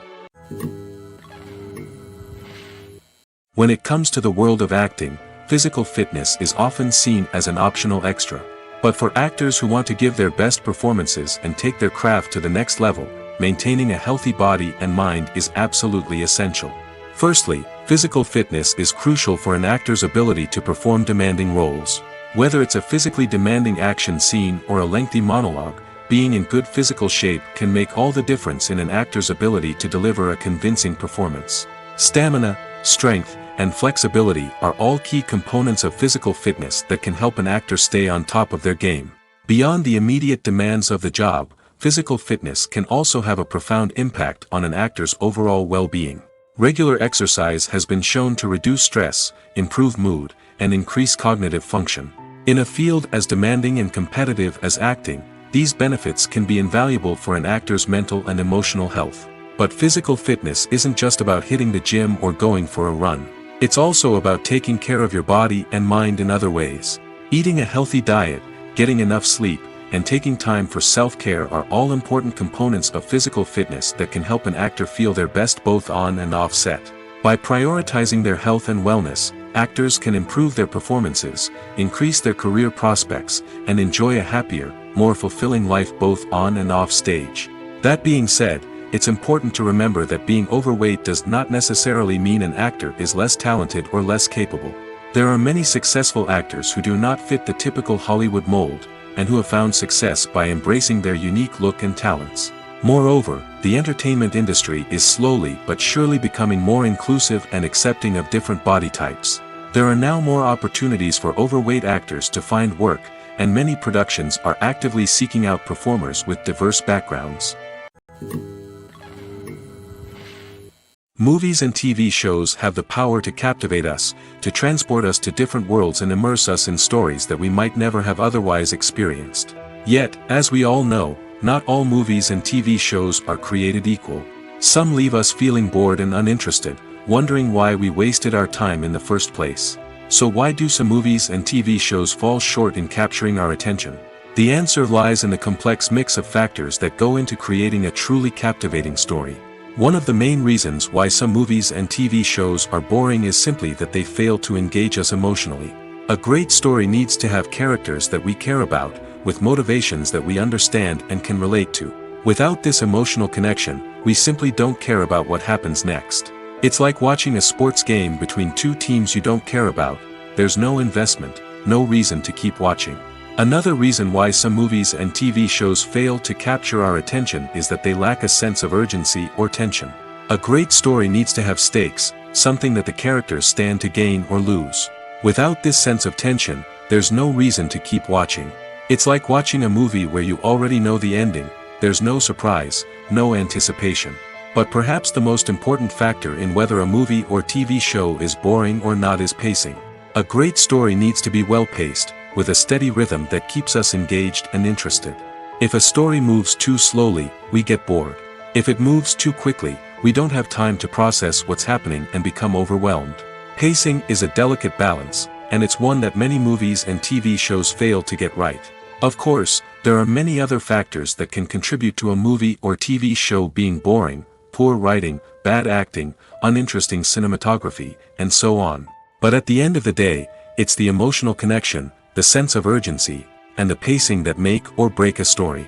When it comes to the world of acting, physical fitness is often seen as an optional extra. But for actors who want to give their best performances and take their craft to the next level, maintaining a healthy body and mind is absolutely essential. Firstly, physical fitness is crucial for an actor's ability to perform demanding roles. Whether it's a physically demanding action scene or a lengthy monologue, being in good physical shape can make all the difference in an actor's ability to deliver a convincing performance. Stamina, strength, and flexibility are all key components of physical fitness that can help an actor stay on top of their game. Beyond the immediate demands of the job, physical fitness can also have a profound impact on an actor's overall well-being. Regular exercise has been shown to reduce stress, improve mood, and increase cognitive function. In a field as demanding and competitive as acting, these benefits can be invaluable for an actor's mental and emotional health. But physical fitness isn't just about hitting the gym or going for a run. It's also about taking care of your body and mind in other ways. Eating a healthy diet, getting enough sleep, and taking time for self-care are all important components of physical fitness that can help an actor feel their best both on and off set. By prioritizing their health and wellness, actors can improve their performances, increase their career prospects, and enjoy a happier, more fulfilling life both on and off stage. That being said, it's important to remember that being overweight does not necessarily mean an actor is less talented or less capable. There are many successful actors who do not fit the typical Hollywood mold, and who have found success by embracing their unique look and talents. Moreover, the entertainment industry is slowly but surely becoming more inclusive and accepting of different body types. There are now more opportunities for overweight actors to find work, and many productions are actively seeking out performers with diverse backgrounds. Movies and TV shows have the power to captivate us, to transport us to different worlds and immerse us in stories that we might never have otherwise experienced. Yet, as we all know, not all movies and TV shows are created equal. Some leave us feeling bored and uninterested, wondering why we wasted our time in the first place. So why do some movies and TV shows fall short in capturing our attention? The answer lies in the complex mix of factors that go into creating a truly captivating story. One of the main reasons why some movies and TV shows are boring is simply that they fail to engage us emotionally. A great story needs to have characters that we care about, with motivations that we understand and can relate to. Without this emotional connection, we simply don't care about what happens next. It's like watching a sports game between two teams you don't care about. There's no investment, no reason to keep watching. Another reason why some movies and TV shows fail to capture our attention is that they lack a sense of urgency or tension. A great story needs to have stakes, something that the characters stand to gain or lose. Without this sense of tension, there's no reason to keep watching. It's like watching a movie where you already know the ending. There's no surprise, no anticipation. But perhaps the most important factor in whether a movie or TV show is boring or not is pacing. A great story needs to be well-paced, with a steady rhythm that keeps us engaged and interested. If a story moves too slowly, we get bored. If it moves too quickly, we don't have time to process what's happening and become overwhelmed. Pacing is a delicate balance, and it's one that many movies and TV shows fail to get right. Of course, there are many other factors that can contribute to a movie or TV show being boring: poor writing, bad acting, uninteresting cinematography, and so on. But at the end of the day, it's the emotional connection, the sense of urgency, and the pacing that make or break a story.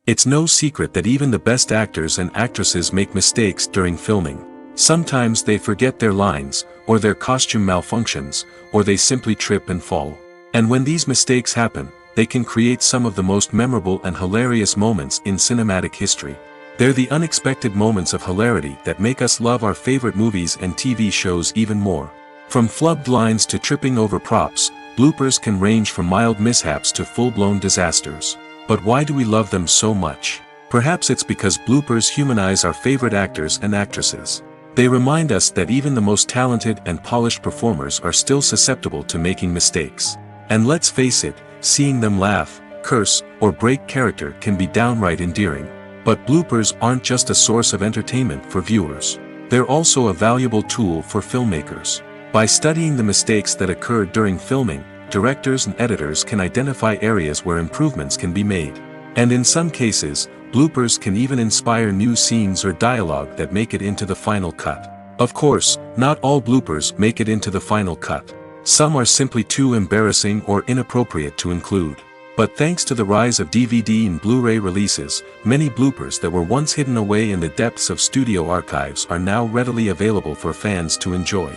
It's no secret that even the best actors and actresses make mistakes during filming. Sometimes they forget their lines, or their costume malfunctions, or they simply trip and fall. And when these mistakes happen, they can create some of the most memorable and hilarious moments in cinematic history. They're the unexpected moments of hilarity that make us love our favorite movies and TV shows even more. From flubbed lines to tripping over props, bloopers can range from mild mishaps to full-blown disasters. But why do we love them so much? Perhaps it's because bloopers humanize our favorite actors and actresses. They remind us that even the most talented and polished performers are still susceptible to making mistakes. And let's face it, seeing them laugh, curse, or break character can be downright endearing. But bloopers aren't just a source of entertainment for viewers. They're also a valuable tool for filmmakers. By studying the mistakes that occurred during filming, directors and editors can identify areas where improvements can be made. And in some cases, Bloopers can even inspire new scenes or dialogue that make it into the final cut. Of course, not all bloopers make it into the final cut. Some are simply too embarrassing or inappropriate to include. But thanks to the rise of DVD and Blu-ray releases, many bloopers that were once hidden away in the depths of studio archives are now readily available for fans to enjoy.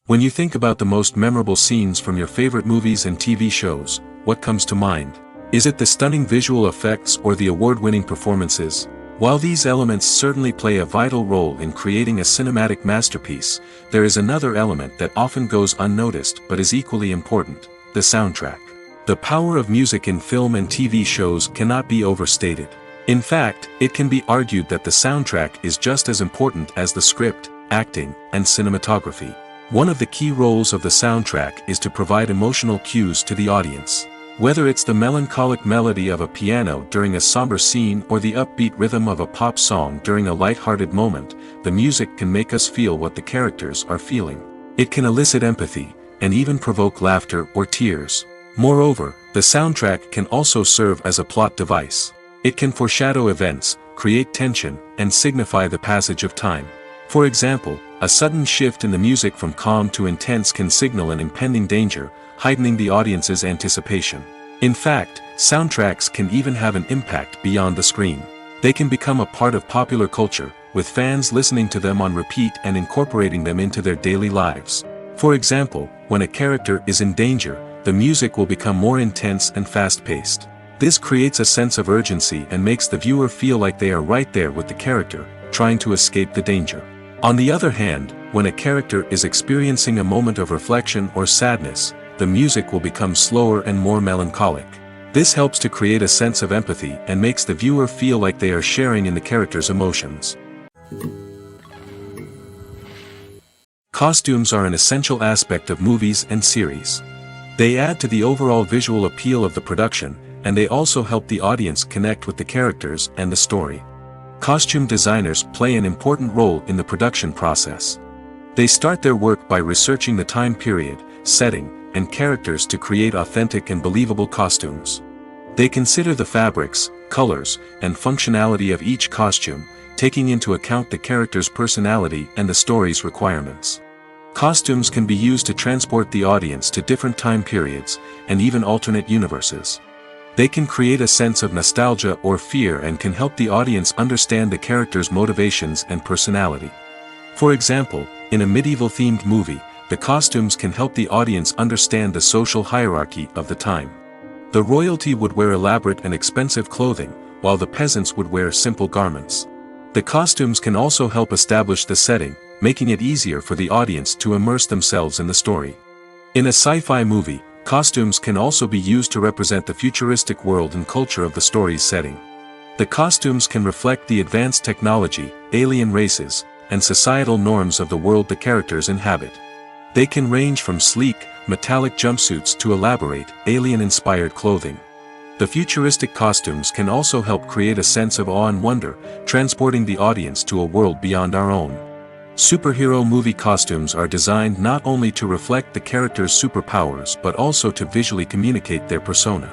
When you think about the most memorable scenes from your favorite movies and TV shows, what comes to mind? Is it the stunning visual effects or the award-winning performances? While these elements certainly play a vital role in creating a cinematic masterpiece, there is another element that often goes unnoticed but is equally important: the soundtrack. The power of music in film and TV shows cannot be overstated. In fact, it can be argued that the soundtrack is just as important as the script, acting, and cinematography. One of the key roles of the soundtrack is to provide emotional cues to the audience. Whether it's the melancholic melody of a piano during a somber scene or the upbeat rhythm of a pop song during a light-hearted moment, the music can make us feel what the characters are feeling. It can elicit empathy, and even provoke laughter or tears. Moreover, the soundtrack can also serve as a plot device. It can foreshadow events, create tension, and signify the passage of time. For example, a sudden shift in the music from calm to intense can signal an impending danger, heightening the audience's anticipation. In fact, soundtracks can even have an impact beyond the screen. They can become a part of popular culture, with fans listening to them on repeat and incorporating them into their daily lives. For example, when a character is in danger, the music will become more intense and fast-paced. This creates a sense of urgency and makes the viewer feel like they are right there with the character, trying to escape the danger. On the other hand, when a character is experiencing a moment of reflection or sadness, the music will become slower and more melancholic. This helps to create a sense of empathy and makes the viewer feel like they are sharing in the character's emotions. Costumes are an essential aspect of movies and series. They add to the overall visual appeal of the production, and they also help the audience connect with the characters and the story. Costume designers play an important role in the production process. They start their work by researching the time period, setting, and characters to create authentic and believable costumes. They consider the fabrics, colors, and functionality of each costume, taking into account the character's personality and the story's requirements. Costumes can be used to transport the audience to different time periods, and even alternate universes. They can create a sense of nostalgia or fear and can help the audience understand the character's motivations and personality. For example, in a medieval-themed movie, the costumes can help the audience understand the social hierarchy of the time. The royalty would wear elaborate and expensive clothing, while the peasants would wear simple garments. The costumes can also help establish the setting, making it easier for the audience to immerse themselves in the story. In a sci-fi movie, costumes can also be used to represent the futuristic world and culture of the story's setting. The costumes can reflect the advanced technology, alien races, and societal norms of the world the characters inhabit. They can range from sleek, metallic jumpsuits to elaborate, alien-inspired clothing. The futuristic costumes can also help create a sense of awe and wonder, transporting the audience to a world beyond our own. Superhero movie costumes are designed not only to reflect the character's superpowers but also to visually communicate their persona.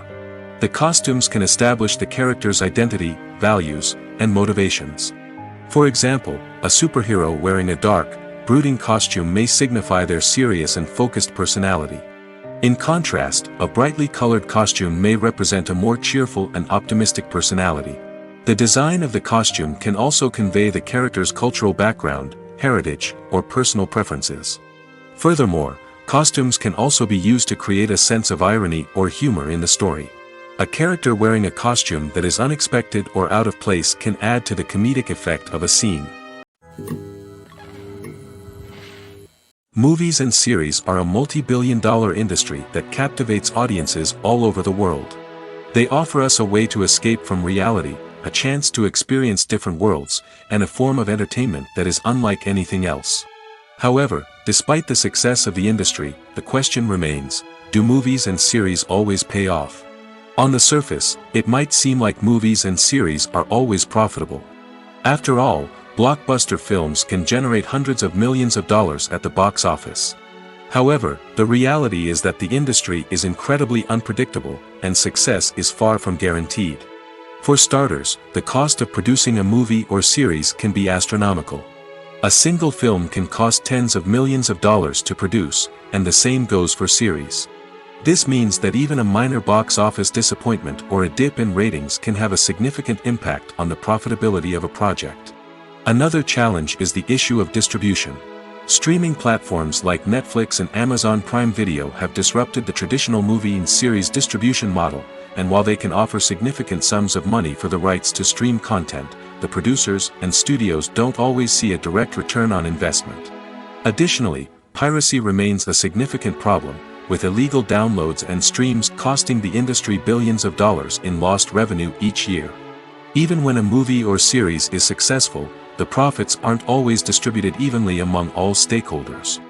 The costumes can establish the character's identity, values, and motivations. For example, a superhero wearing a dark, brooding costume may signify their serious and focused personality. In contrast, a brightly colored costume may represent a more cheerful and optimistic personality. The design of the costume can also convey the character's cultural background, heritage, or personal preferences. Furthermore, costumes can also be used to create a sense of irony or humor in the story. A character wearing a costume that is unexpected or out of place can add to the comedic effect of a scene. Movies and series are a multi-billion-dollar industry that captivates audiences all over the world. They offer us a way to escape from reality, a chance to experience different worlds, and a form of entertainment that is unlike anything else. However, despite the success of the industry, the question remains, do movies and series always pay off? On the surface, it might seem like movies and series are always profitable. After all, blockbuster films can generate hundreds of millions of dollars at the box office. However, the reality is that the industry is incredibly unpredictable, and success is far from guaranteed. For starters, the cost of producing a movie or series can be astronomical. A single film can cost tens of millions of dollars to produce, and the same goes for series. This means that even a minor box office disappointment or a dip in ratings can have a significant impact on the profitability of a project. Another challenge is the issue of distribution. Streaming platforms like Netflix and Amazon Prime Video have disrupted the traditional movie and series distribution model, and while they can offer significant sums of money for the rights to stream content, the producers and studios don't always see a direct return on investment. Additionally, piracy remains a significant problem, with illegal downloads and streams costing the industry billions of dollars in lost revenue each year. Even when a movie or series is successful, the profits aren't always distributed evenly among all stakeholders.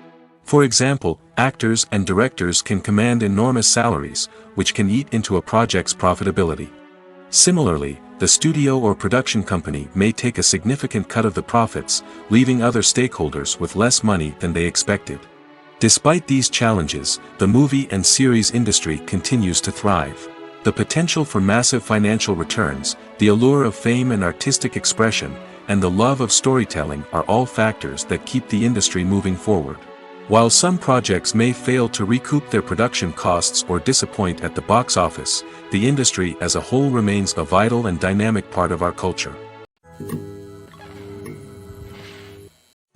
For example, actors and directors can command enormous salaries, which can eat into a project's profitability. Similarly, the studio or production company may take a significant cut of the profits, leaving other stakeholders with less money than they expected. Despite these challenges, the movie and series industry continues to thrive. The potential for massive financial returns, the allure of fame and artistic expression, and the love of storytelling are all factors that keep the industry moving forward. While some projects may fail to recoup their production costs or disappoint at the box office, the industry as a whole remains a vital and dynamic part of our culture.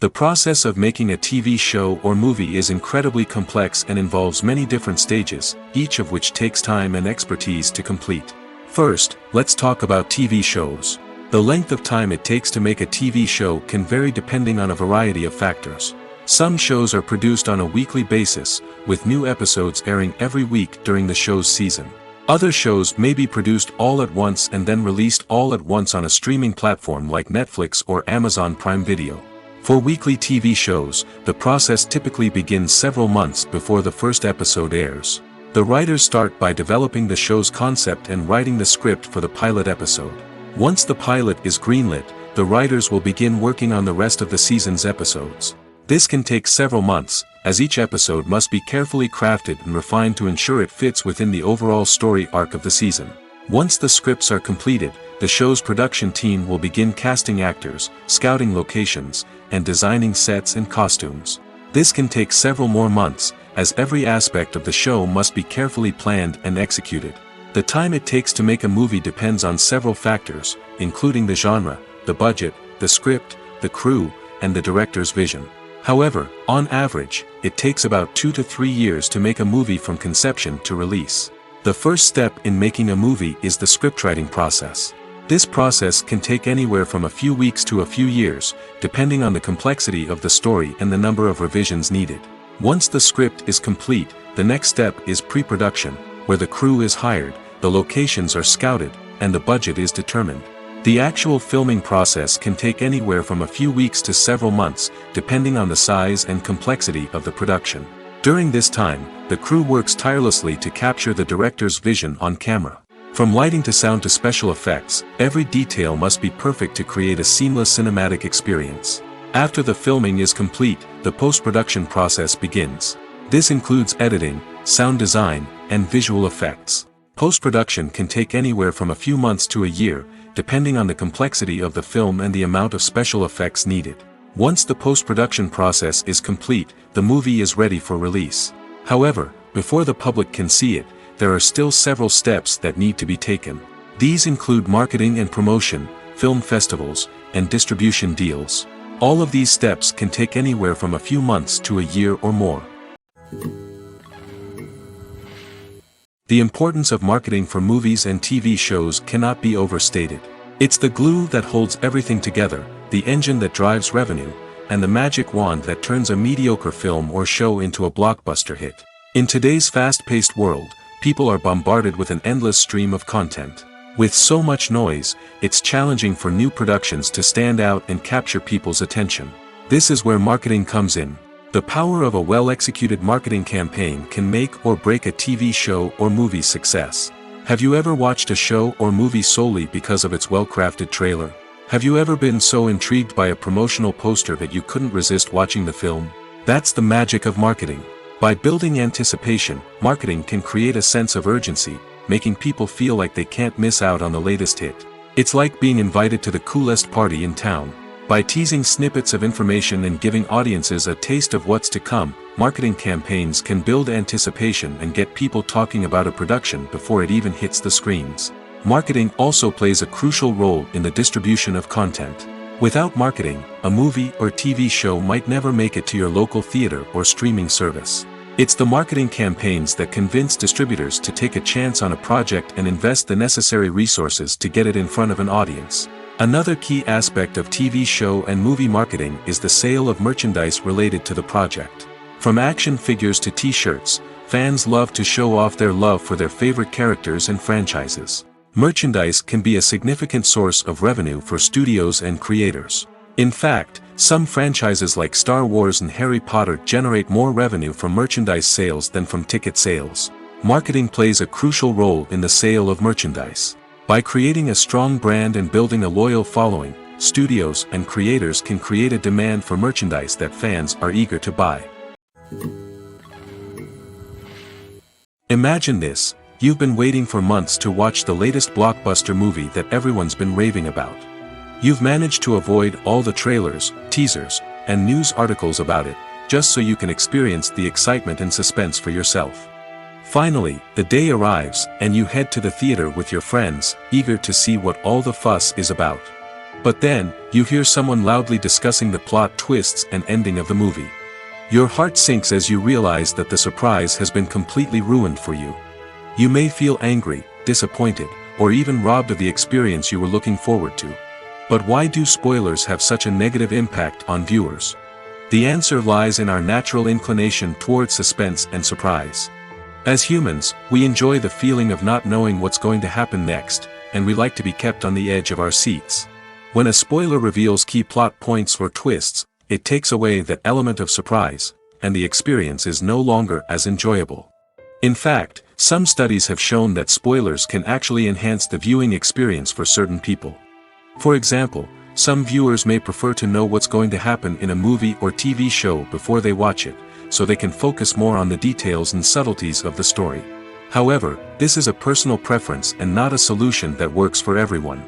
The process of making a TV show or movie is incredibly complex and involves many different stages, each of which takes time and expertise to complete. First, let's talk about TV shows. The length of time it takes to make a TV show can vary depending on a variety of factors. Some shows are produced on a weekly basis, with new episodes airing every week during the show's season. Other shows may be produced all at once and then released all at once on a streaming platform like Netflix or Amazon Prime Video. For weekly TV shows, the process typically begins several months before the first episode airs. The writers start by developing the show's concept and writing the script for the pilot episode. Once the pilot is greenlit, the writers will begin working on the rest of the season's episodes. This can take several months, as each episode must be carefully crafted and refined to ensure it fits within the overall story arc of the season. Once the scripts are completed, the show's production team will begin casting actors, scouting locations, and designing sets and costumes. This can take several more months, as every aspect of the show must be carefully planned and executed. The time it takes to make a movie depends on several factors, including the genre, the budget, the script, the crew, and the director's vision. However, on average, it takes about 2 to 3 years to make a movie from conception to release. The first step in making a movie is the scriptwriting process. This process can take anywhere from a few weeks to a few years, depending on the complexity of the story and the number of revisions needed. Once the script is complete, the next step is pre-production, where the crew is hired, the locations are scouted, and the budget is determined. The actual filming process can take anywhere from a few weeks to several months, depending on the size and complexity of the production. During this time, the crew works tirelessly to capture the director's vision on camera. From lighting to sound to special effects, every detail must be perfect to create a seamless cinematic experience. After the filming is complete, the post-production process begins. This includes editing, sound design, and visual effects. Post-production can take anywhere from a few months to a year, depending on the complexity of the film and the amount of special effects needed. Once the post-production process is complete, the movie is ready for release. However, before the public can see it, there are still several steps that need to be taken. These include marketing and promotion, film festivals, and distribution deals. All of these steps can take anywhere from a few months to a year or more. The importance of marketing for movies and TV shows cannot be overstated. It's the glue that holds everything together, the engine that drives revenue, and the magic wand that turns a mediocre film or show into a blockbuster hit. In today's fast-paced world, people are bombarded with an endless stream of content. With so much noise, it's challenging for new productions to stand out and capture people's attention. This is where marketing comes in. The power of a well-executed marketing campaign can make or break a TV show or movie's success. Have you ever watched a show or movie solely because of its well-crafted trailer? Have you ever been so intrigued by a promotional poster that you couldn't resist watching the film? That's the magic of marketing. By building anticipation, marketing can create a sense of urgency, making people feel like they can't miss out on the latest hit. It's like being invited to the coolest party in town. By teasing snippets of information and giving audiences a taste of what's to come, marketing campaigns can build anticipation and get people talking about a production before it even hits the screens. Marketing also plays a crucial role in the distribution of content. Without marketing, a movie or TV show might never make it to your local theater or streaming service. It's the marketing campaigns that convince distributors to take a chance on a project and invest the necessary resources to get it in front of an audience. Another key aspect of TV show and movie marketing is the sale of merchandise related to the project. From action figures to t-shirts, fans love to show off their love for their favorite characters and franchises. Merchandise can be a significant source of revenue for studios and creators. In fact, some franchises like Star Wars and Harry Potter generate more revenue from merchandise sales than from ticket sales. Marketing plays a crucial role in the sale of merchandise. By creating a strong brand and building a loyal following, studios and creators can create a demand for merchandise that fans are eager to buy. Imagine this. You've been waiting for months to watch the latest blockbuster movie that everyone's been raving about. You've managed to avoid all the trailers, teasers, and news articles about it, just so you can experience the excitement and suspense for yourself. Finally, the day arrives, and you head to the theater with your friends, eager to see what all the fuss is about. But then, you hear someone loudly discussing the plot twists and ending of the movie. Your heart sinks as you realize that the surprise has been completely ruined for you. You may feel angry, disappointed, or even robbed of the experience you were looking forward to. But why do spoilers have such a negative impact on viewers? The answer lies in our natural inclination toward suspense and surprise. As humans, we enjoy the feeling of not knowing what's going to happen next, and we like to be kept on the edge of our seats. When a spoiler reveals key plot points or twists, it takes away that element of surprise, and the experience is no longer as enjoyable. In fact, some studies have shown that spoilers can actually enhance the viewing experience for certain people. For example, some viewers may prefer to know what's going to happen in a movie or TV show before they watch it, so they can focus more on the details and subtleties of the story. However, this is a personal preference and not a solution that works for everyone.